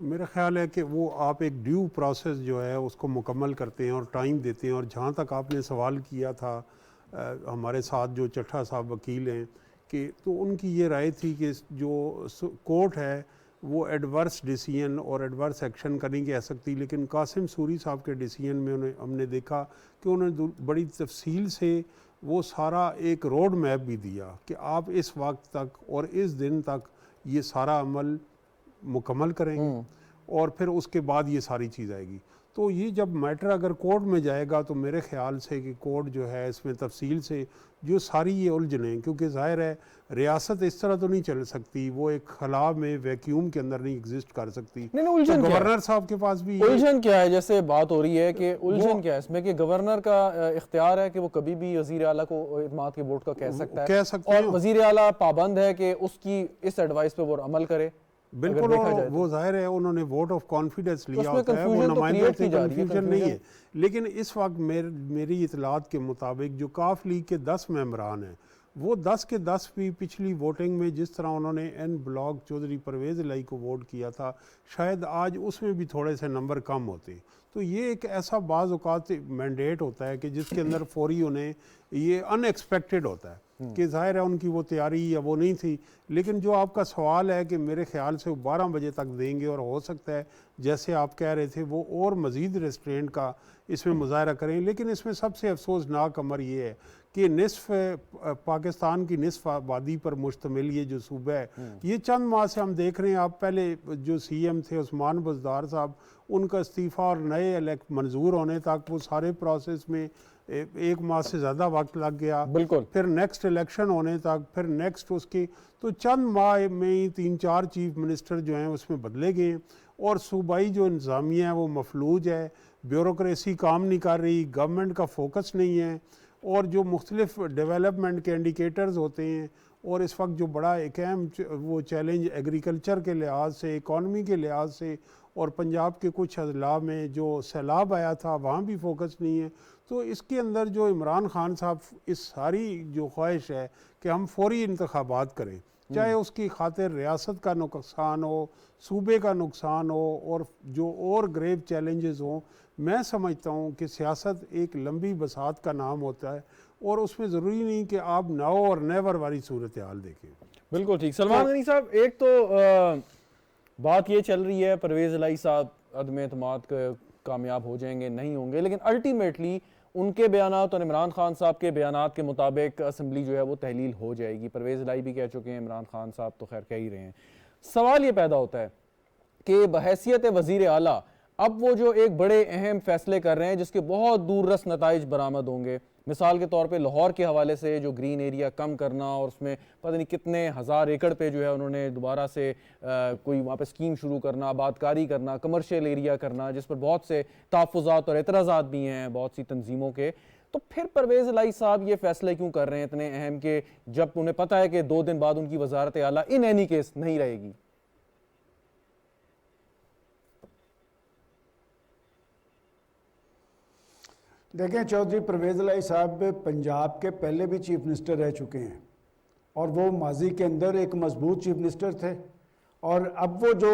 मेरा ख्याल है कि वो आप एक ड्यू प्रोसेस जो है उसको मुकम्मल करते हैं और टाइम देते हैं। और जहाँ तक आपने सवाल किया था हमारे साथ जो चट्ठा साहब वकील हैं कि तो उनकी ये राय थी कि जो कोर्ट है वो एडवर्स डिसीजन और एडवर्स एक्शन का नहीं कह सकती, लेकिन कासिम सूरी साहब के डिसीजन में हमने देखा कि उन्होंने बड़ी तफसील से वो सारा एक रोड मैप भी दिया कि आप इस वक्त तक और इस दिन तक ये सारा अमल मुकम्मल करेंगे और फिर उसके बाद ये सारी चीज़ आएगी। तो ये जब मैटर अगर कोर्ट में जाएगा तो मेरे ख्याल से कि कोर्ट जो है इसमें तफसील से जो सारी ये उलझनें, क्योंकि ज़ाहिर है रियासत इस तरह तो नहीं चल सकती, वो एक खला में वैक्यूम के अंदर नहीं एग्जिस्ट कर सकती। नहीं, उलझन तो गवर्नर साहब के पास भी उलझन क्या है? जैसे बात हो रही है कि उलझन क्या है इसमें कि गवर्नर का इख्तियार है कि वो कभी भी वज़ीर आला को एतमाद के वोट का कह सकता है और वज़ीर आला पाबंद है कि उसकी इस एडवाइस पे वो अमल करे। बिल्कुल, वो जाहिर है उन्होंने वोट ऑफ कॉन्फिडेंस लिया होता है, वो नुमाइंदों से कन्फ्यूजन नहीं है। लेकिन इस वक्त मेरी इतलात के मुताबिक जो काफ लीग के 10 मेंबरान हैं वो 10 के 10 भी पिछली वोटिंग में जिस तरह उन्होंने एन ब्लॉक चौधरी परवेज़ इलाही को वोट किया था, शायद आज उसमें भी थोड़े से नंबर कम होते। तो ये एक ऐसा बाज़ औक़ात मैंडेट होता है कि जिसके अंदर फौरी उन्हें ये अनएक्सपेक्टेड होता है कि ज़ाहिर है उनकी वो तैयारी या वो नहीं थी। लेकिन जो आपका सवाल है कि मेरे ख्याल से वो 12 बजे तक देंगे और हो सकता है जैसे आप कह रहे थे वो और मज़ीद रेस्ट्रेंट का इसमें मुजाहरा करें। लेकिन इसमें सबसे अफसोसनाक अमर ये है कि निसफ पाकिस्तान की निसफ आबादी पर मुश्तमिल ये जो सूबा है, ये चंद माह से हम देख रहे हैं। आप पहले जो CM थे उस्मान बज़दार साहब, उनका इस्तीफ़ा और नए इलेक्ट मंजूर होने तक वो सारे प्रोसेस में 1 माह से ज़्यादा वक्त लग गया। बिल्कुल, फिर नेक्स्ट इलेक्शन होने तक, फिर नेक्स्ट उसकी, तो चंद माह में ही 3-4 चीफ मिनिस्टर जो हैं उसमें बदले गए और सूबाई जो इंतज़ामिया है वो मफलूज है, ब्यूरोक्रेसी काम नहीं कर रही, गवर्नमेंट का फोकस नहीं है और जो मुख्तलिफ डेवलपमेंट के इंडिकेटर्स होते हैं और इस वक्त जो बड़ा एक अहम वो चैलेंज एग्रीकल्चर के लिहाज से, इकॉनमी के लिहाज से और पंजाब के कुछ अजला में जो सैलाब आया था वहाँ भी फोकस नहीं है। तो इसके अंदर जो इमरान खान साहब इस सारी जो ख्वाहिश है कि हम फौरी इंतखाबात करें, चाहे उसकी खातिर रियासत का नुकसान हो, सूबे का नुकसान हो और जो और ग्रेव चैलेंजेस हों, मैं समझता हूँ कि सियासत एक लंबी बसात का नाम होता है और उसमें ज़रूरी नहीं कि आप नाउ और नेवर वाली सूरत हाल देखें। बिल्कुल ठीक। सलमान गनी साहब, एक तो बात ये चल रही है परवेज़ इलाही साहब अदम एतमाद कामयाब हो जाएंगे, नहीं होंगे, लेकिन अल्टीमेटली उनके बयानात और इमरान खान साहब के बयानात के मुताबिक असम्बली जो है वो तहलील हो जाएगी। परवेज़ इलाही भी कह चुके हैं, इमरान खान साहब तो खैर कह ही रहे हैं। सवाल ये पैदा होता है कि बहैसियत वज़ीर आला अब वो जो एक बड़े अहम फैसले कर रहे हैं जिसके बहुत दूररस नताइज बरामद होंगे, मिसाल के तौर पे लाहौर के हवाले से जो ग्रीन एरिया कम करना और उसमें पता नहीं कितने हज़ार एकड़ पे जो है उन्होंने दोबारा से कोई वहाँ पे स्कीम शुरू करना, आबादकारी करना, कमर्शियल एरिया करना, जिस पर बहुत से तहफ़्फ़ुज़ात और एतराज़ात भी हैं बहुत सी तंजीमों के। तो फिर परवेज़ इलाही साहब ये फैसले क्यों कर रहे हैं इतने अहम के, जब उन्हें पता है कि 2 दिन बाद उनकी वज़ारत आला इन एनी केस नहीं रहेगी? देखें, चौधरी परवेज़ इलाही साहब पंजाब के पहले भी चीफ मिनिस्टर रह चुके हैं और वो माजी के अंदर एक मजबूत चीफ मिनिस्टर थे और अब वो जो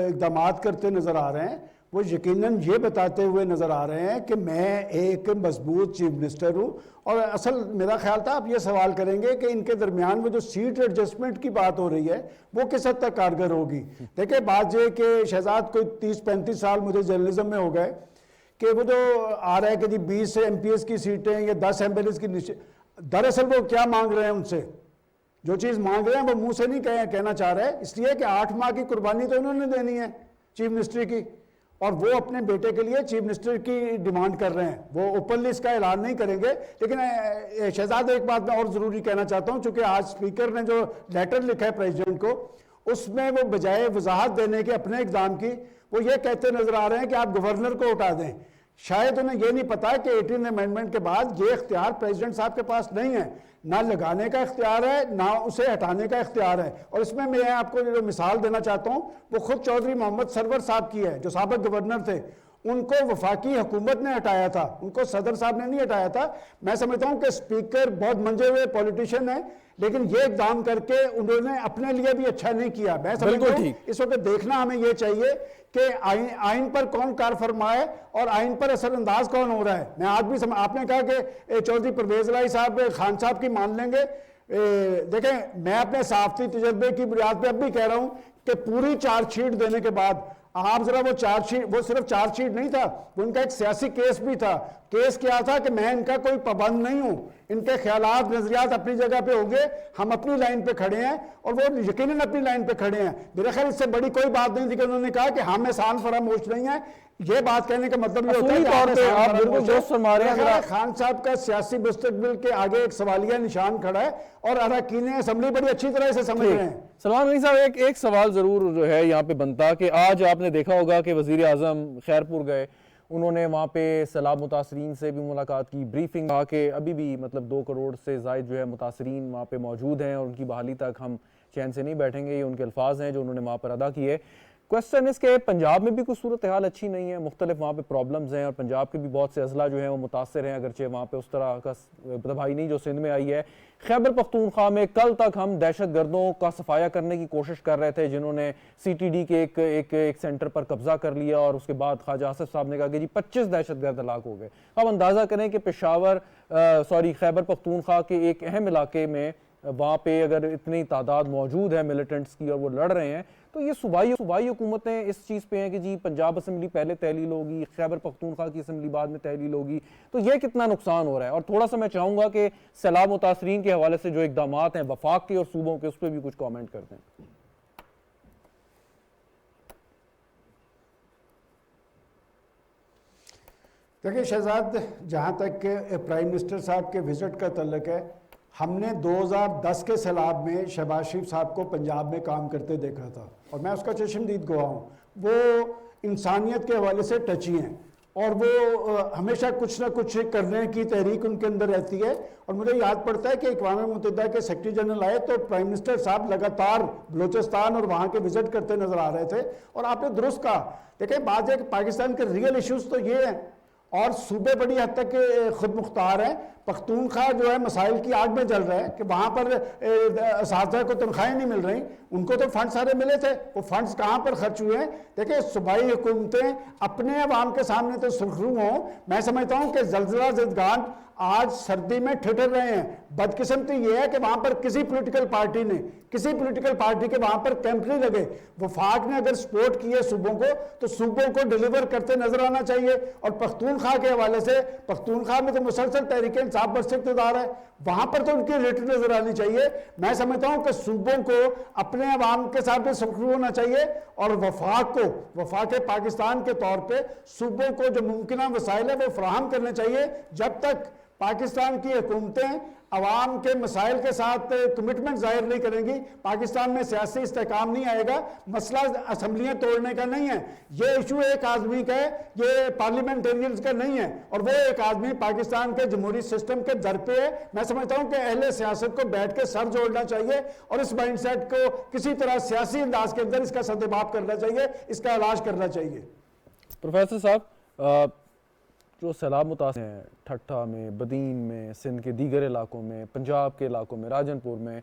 इक़दाम करते नज़र आ रहे हैं वो यकीनन ये बताते हुए नज़र आ रहे हैं कि मैं एक मजबूत चीफ मिनिस्टर हूँ। और असल मेरा ख्याल था आप ये सवाल करेंगे कि इनके दरमियान में जो सीट एडजस्टमेंट की बात हो रही है वो किस हद तक कारगर होगी। देखिए, बात ये कि शहजाद कोई 30-35 साल मुझे जर्नलिज्म में हो गए कि वो जो आ रहा है कि जी 20 MPs की सीटें या 10 MLAs की, दरअसल वो क्या मांग रहे हैं उनसे, जो चीज़ मांग रहे हैं वो मुंह से नहीं कहना चाह रहे, इसलिए कि 8 माह की कुर्बानी तो उन्होंने देनी है चीफ मिनिस्ट्री की और वो अपने बेटे के लिए चीफ मिनिस्टर की डिमांड कर रहे हैं। वो ओपनली इसका ऐलान नहीं करेंगे। लेकिन शहजाद, एक बात मैं और ज़रूरी कहना चाहता हूँ, चूँकि आज स्पीकर ने जो लेटर लिखा है प्रेसिडेंट को, उसमें वो बजाय वजाहत देने के अपने इक़दाम की वो ये कहते नज़र आ रहे हैं कि आप गवर्नर को उठा दें। शायद उन्हें ये नहीं पता कि 18 अमेंडमेंट के बाद ये इख्तियार प्रेसिडेंट साहब के पास नहीं है, ना लगाने का इख्तियार है ना उसे हटाने का इख्तियार है। और इसमें मैं आपको जो मिसाल देना चाहता हूँ वो खुद चौधरी मोहम्मद सरवर साहब की है, जो साबिक गवर्नर थे। उनको वफाकी हुकूमत ने हटाया था, उनको सदर साहब ने नहीं हटाया था। मैं समझता हूँ कि स्पीकर बहुत मंजे हुए पॉलिटिशियन है, लेकिन ये इकदाम करके उन्होंने अपने लिए भी अच्छा नहीं किया। मैं समझता हूँ इस वक्त देखना हमें ये चाहिए कि आइन पर कौन कार फरमाए और आइन पर असरअंदाज कौन हो रहा है। मैं आज भी आपने कहा कि चौधरी परवेज इलाही साहब खान साहब की मान लेंगे। देखें, मैं अपने साफ्ती तजर्बे की बुनियाद पे अब भी कह रहा हूं कि पूरी चार्जशीट देने के बाद आप जरा वो चार्जशीट, वो सिर्फ चार्जशीट नहीं था, वो इनका एक सियासी केस भी था। केस क्या था कि मैं इनका कोई पाबंद नहीं हूं, इनके ख्यालात नजरियात अपनी जगह पे होंगे, हम अपनी लाइन पे खड़े हैं और वो यकीनन अपनी लाइन पे खड़े हैं। मेरे ख्याल इससे बड़ी कोई बात नहीं थी कि उन्होंने कहा कि हम एहसान फरामोश नहीं है। ये बात कहने का मतलब ये होता है कि आप बिल्कुल दोस्त फरमा रहे हैं। खान साहब का सियासी मुस्तकबिल के आगे एक सवालिया निशान खड़ा है और अरकान असेंबली बड़ी अच्छी तरह इसे समझ रहे हैं। सलमान गनी साहब, एक सवाल जरूर जो है यहाँ पे बनता कि आज आपने देखा होगा कि वजीर आजम खैरपुर गए, उन्होंने वहाँ पे सैलाब मुतासरीन से भी मुलाकात की, ब्रीफिंग कहा कि अभी भी मतलब 2 करोड़ से ज़ायद जो है मुतासरीन वहाँ पे मौजूद हैं और उनकी बहाली तक हम चैन से नहीं बैठेंगे। ये उनके अल्फाज हैं जो उन्होंने वहाँ पर अदा किए। क्वेश्चन इसके पंजाब में भी कुछ सूरत हाल अच्छी नहीं है, मुख्तलिफ वहाँ पे प्रॉब्लम्स हैं और पंजाब के भी बहुत से अजला जो हैं वो मुतासर हैं, अगरचे वहाँ पे उस तरह का तबाही नहीं जो सिंध में आई है। खैबर पख्तूनख्वा में कल तक हम दहशत गर्दों का सफाया करने की कोशिश कर रहे थे जिन्होंने CTD के एक सेंटर पर कब्जा कर लिया और उसके बाद ख्वाजा आसिफ साहब ने कहा कि जी 25 दहशत गर्द हलाक हो गए। अब अंदाज़ा करें कि खैबर पख्तूनख्वा के एक अहम इलाके में वहाँ पे अगर इतनी तादाद मौजूद है मिलिटेंट्स की और वो लड़ रहे हैं, तो ये सूबाई हुकूमतें इस चीज़ पे हैं कि जी पंजाब असम्बली पहले तहलील होगी, खैबर पख्तूनख्वा की असम्बली बाद में तहलील होगी, तो ये कितना नुकसान हो रहा है। और थोड़ा सा मैं चाहूँगा कि सैलाब मुतासरीन के हवाले से जो इकदाम हैं वफाक के और सूबों के, उस पर भी कुछ कॉमेंट करते हैं। देखिए शहजाद, जहाँ तक के प्राइम मिनिस्टर साहब के विजिट का तल्लक है, हमने 2010 के सैलाब में शहबाज शरीफ साहब को पंजाब में काम करते देखा था और मैं उसका चश्मदीद गवाह हूँ। वो इंसानियत के हवाले से टची हैं और वो हमेशा कुछ ना कुछ करने की तहरीक उनके अंदर रहती है। और मुझे याद पड़ता है कि अक़वाम मुत्तहिदा के सेक्रेटरी जनरल आए तो प्राइम मिनिस्टर साहब लगातार बलूचिस्तान और वहाँ के विजिट करते नजर आ रहे थे। और आपने दुरुस्त कहा, देखिए बात है कि पाकिस्तान के रियल इश्यूज तो ये हैं और सूबे बड़ी हद तक खुद मुख्तार है। पख्तूनख्वा जो है मसाइल की आग में जल रहा है कि वहाँ पर असातिज़ा को तनख्वाहें नहीं मिल रही, उनको तो फंड सारे मिले थे, वो फंड्स कहाँ पर खर्च हुए हैं। देखिए सूबाई हुकूमतें अपने अवाम के सामने तो सुरखरू हों। मैं समझता हूँ कि ज़लज़ला ज़दगान आज सर्दी में ठिठुर रहे हैं। बदकिस्मती ये है कि वहाँ पर किसी पॉलिटिकल पार्टी के वहाँ पर कैंप नहीं लगे। वफाक ने अगर सपोर्ट किए सूबों को तो सूबों को डिलीवर करते नजर आना चाहिए। और पख्तूनख्वा के हवाले से, पख्तूनख्वा में तो मुसलसल तहरीक इंसाफ बरसे इक़्तिदार है, वहाँ पर तो उनकी रेट नजर आनी चाहिए। मैं समझता हूँ कि सूबों को अपने अवाम के साथ भी सुरखरू होना चाहिए और वफाक पाकिस्तान के तौर पर सूबों को जो मुमकिन वसाइल है वो फराहम करने चाहिए। जब तक पाकिस्तान की हुकूमतें अवाम के मसाइल के साथ कमिटमेंट जाहिर नहीं करेंगी, पाकिस्तान में सियासी इस्तेकाम नहीं आएगा। मसला असम्बलियाँ तोड़ने का नहीं है, ये इशू एक आदमी का है, ये पार्लियामेंटेरियंस का नहीं है और वो एक आदमी पाकिस्तान के जमहूरी सिस्टम के दर पे है। मैं समझता हूँ कि अहले सियासत को बैठ के सर जोड़ना चाहिए और इस माइंडसेट को किसी तरह सियासी अंदाज के अंदर इसका सद्भाव करना चाहिए, इसका इलाज करना चाहिए। प्रोफेसर साहब, जो सैलाब मुतासिर हैं ठट्ठा में, बदीन में, सिंध के दीगर इलाकों में, पंजाब के इलाकों में, राजनपुर में,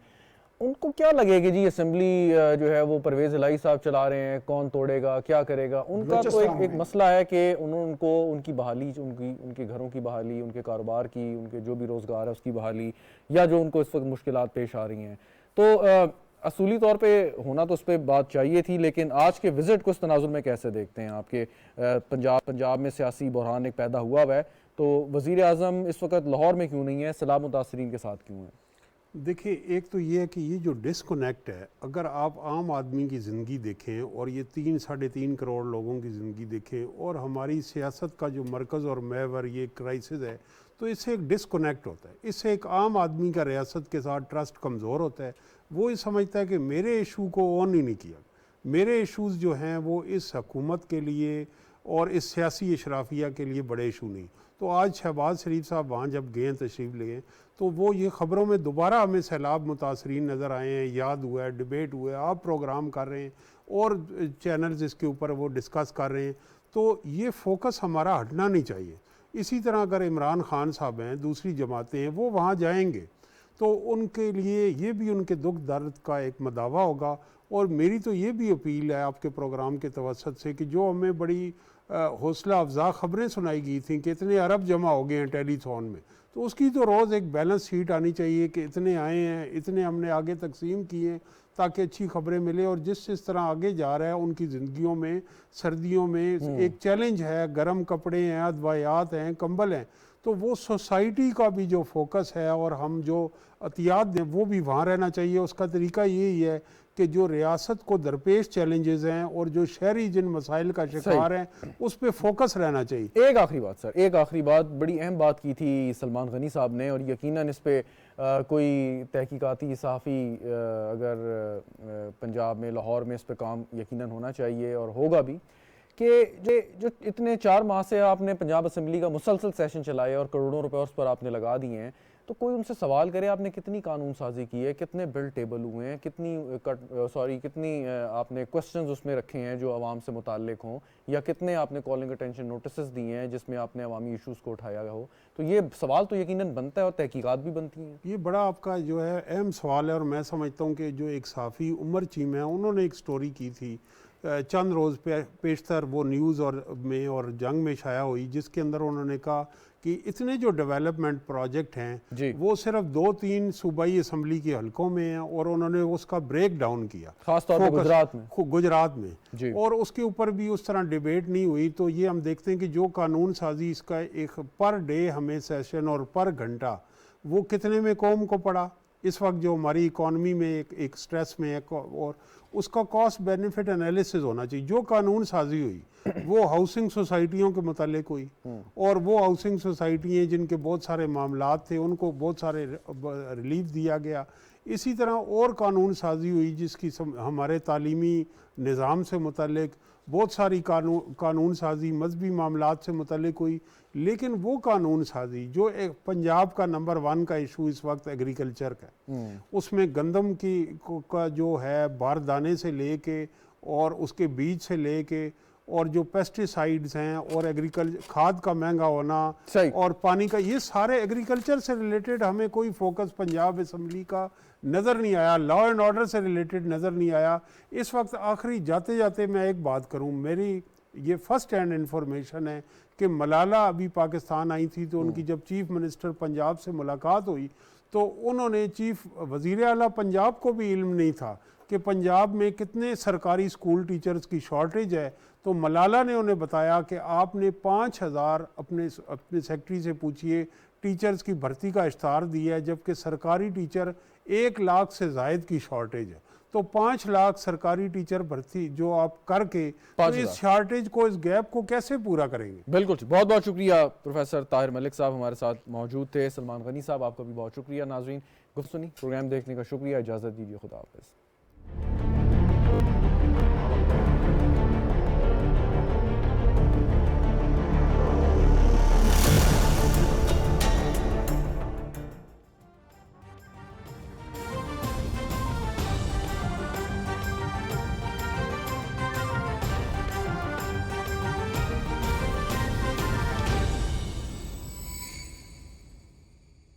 उनको क्या लगेगा जी असेंबली जो है वो परवेज़ इलाही साहब चला रहे हैं, कौन तोड़ेगा, क्या करेगा? उनका तो एक मसला है कि उनको उनकी बहाली, उनके घरों की बहाली, उनके कारोबार की, उनके जो भी रोज़गार है उसकी बहाली, या जो उनको इस वक्त मुश्किलात पेश आ रही हैं, तो असूली तौर पे होना तो उस पर बात चाहिए थी। लेकिन आज के विजिट को इस तनाजुर में कैसे देखते हैं आपके? पंजाब में सियासी बहरान एक पैदा हुआ है, तो वज़ीर आज़म इस वक्त लाहौर में क्यों नहीं है, सैलाब मुतासरीन के साथ क्यों है? देखिए, एक तो ये है कि ये जो डिस्कनेक्ट है, अगर आप आम आदमी की ज़िंदगी देखें और ये 3-3.5 करोड़ लोगों की ज़िंदगी देखें और हमारी सियासत का जो मरकज़ और महवर ये क्राइसिस है, तो इससे एक डिस्कनेक्ट होता है। इससे एक आम आदमी का रियासत के साथ ट्रस्ट कमज़ोर होता है। वो ये समझता है कि मेरे इशू को ऑन ही नहीं किया, मेरे इश्यूज़ जो हैं वो इस हुकूमत के लिए और इस सियासी इशराफिया के लिए बड़े इशू नहीं। तो आज शहबाज शरीफ साहब वहाँ जब गए तशरीफ़ ले तो वो ये ख़बरों में दोबारा हमें सैलाब मुतासरीन नज़र आए हैं, याद हुआ है, डिबेट हुआ है, आप प्रोग्राम कर रहे हैं और चैनल्स इसके ऊपर वो डिस्कस कर रहे हैं। तो ये फोकस हमारा हटना नहीं चाहिए। इसी तरह अगर इमरान खान साहब हैं, दूसरी जमातें हैं, वो वहाँ जाएंगे तो उनके लिए ये भी उनके दुख दर्द का एक मदावा होगा। और मेरी तो ये भी अपील है आपके प्रोग्राम के तवसत से कि जो हमें बड़ी हौसला अफजा ख़बरें सुनाई गई थी कि इतने अरब जमा हो गए हैं टेलीथॉन में, तो उसकी तो रोज़ एक बैलेंस शीट आनी चाहिए कि इतने आए हैं, इतने हमने आगे तकसीम किए, ताकि अच्छी खबरें मिले। और जिस तरह आगे जा रहा है उनकी ज़िंदगियों में, सर्दियों में एक चैलेंज है, गर्म कपड़े हैं, अदवायात हैं, कंबल हैं, तो वो सोसाइटी का भी जो फोकस है और हम जो अतियात दें वो भी वहाँ रहना चाहिए। उसका तरीका यही है कि जो रियासत को दरपेश चैलेंजेस हैं और जो शहरी जिन मसाइल का शिकार हैं उस पर फोकस रहना चाहिए। एक आखिरी बात सर, एक आखिरी बात, बड़ी अहम बात की थी सलमान गनी साहब ने, और यकीनन इस पे कोई तहकीकाती सहाफ़ी अगर पंजाब में, लाहौर में इस पे काम यकीनन होना चाहिए और होगा भी, कि जो इतने 4 माह से आपने पंजाब असम्बली का मुसलसल सेशन चलाए और करोड़ों रुपए उस पर आपने लगा दिए हैं, तो कोई उनसे सवाल करे आपने कितनी कानून साजी की है, कितने बिल टेबल हुए हैं, कितनी आपने क्वेश्चंस उसमें रखे हैं जो आवाम से मुताल्लिक हों, या कितने आपने कॉलिंग अटेंशन नोटिस दिए हैं जिसमें आपने अवामी इशूज़ को उठाया हो। तो ये सवाल तो यकीनन बनता है और तहकीकात भी बनती हैं। ये बड़ा आपका जो है अहम सवाल है, और मैं समझता हूँ कि जो एक सहाफ़ी उमर चीम है उन्होंने एक स्टोरी की थी चंद रोज़ पेशतर, वो न्यूज़ और जंग में शाया हुई, जिसके अंदर उन्होंने कहा कि इतने जो डेवलपमेंट प्रोजेक्ट हैं वो सिर्फ 2-3 सूबाई असम्बली के हलकों में हैं, और उन्होंने उसका ब्रेक डाउन किया खासतौर पर गुजरात में और उसके ऊपर भी उस तरह डिबेट नहीं हुई। तो ये हम देखते हैं कि जो कानून साजी इसका एक पर डे हमें सेशन और पर घंटा वो कितने में कौम को पड़ा इस वक्त जो हमारी इकॉनमी में एक स्ट्रेस में है, और उसका कॉस्ट बेनिफिट एनालिसिस होना चाहिए। जो कानून साजी हुई वो हाउसिंग सोसाइटियों के मुतालिक हुई, और वो हाउसिंग सोसाइटियाँ जिनके बहुत सारे मामलात थे उनको बहुत सारे रिलीफ दिया गया। इसी तरह और कानून साजी हुई जिसकी हमारे तालीमी निज़ाम से मुतालिक बहुत सारी कानून साजी मजहबी मामलात से मुतालिक हुई। लेकिन वो कानून साजी जो एक पंजाब का नंबर 1 का इशू इस वक्त एग्रीकल्चर का है, उसमें गंदम का जो है बारदाने से लेके और उसके बीज से लेके और जो पेस्टिसाइड्स हैं और एग्रीकल्चर खाद का महंगा होना और पानी का, ये सारे एग्रीकल्चर से रिलेटेड हमें कोई फोकस पंजाब असम्बली का नज़र नहीं आया। लॉ एंड ऑर्डर से रिलेटेड नज़र नहीं आया। इस वक्त आखिरी जाते जाते मैं एक बात करूं, मेरी ये फर्स्ट हैंड इंफॉर्मेशन है कि मलाला अभी पाकिस्तान आई थी, तो उनकी जब चीफ मिनिस्टर पंजाब से मुलाकात हुई तो उन्होंने चीफ वज़ीर आला पंजाब को भी इल्म नहीं था कि पंजाब में कितने सरकारी स्कूल टीचर्स की शॉर्टेज है। तो मलाला ने उन्हें बताया कि आपने 5000 अपने सेक्रेटरी से पूछिए टीचर्स की भर्ती का इश्तार दिया है, जबकि सरकारी टीचर 1 लाख से ज़ायद की शॉर्टेज है। तो 5 लाख सरकारी टीचर भर्ती जो आप करके तो इस शॉर्टेज को, इस गैप को कैसे पूरा करेंगे? बिल्कुल, बहुत बहुत शुक्रिया प्रोफेसर ताहिर मलिक साहब हमारे साथ मौजूद थे। सलमान गनी साहब आपका भी बहुत शुक्रिया। नाजरीन, गुफ्तगू सुनी, प्रोग्राम देखने का शुक्रिया। इजाज़त दीजिए, खुदा हाफ़िज़।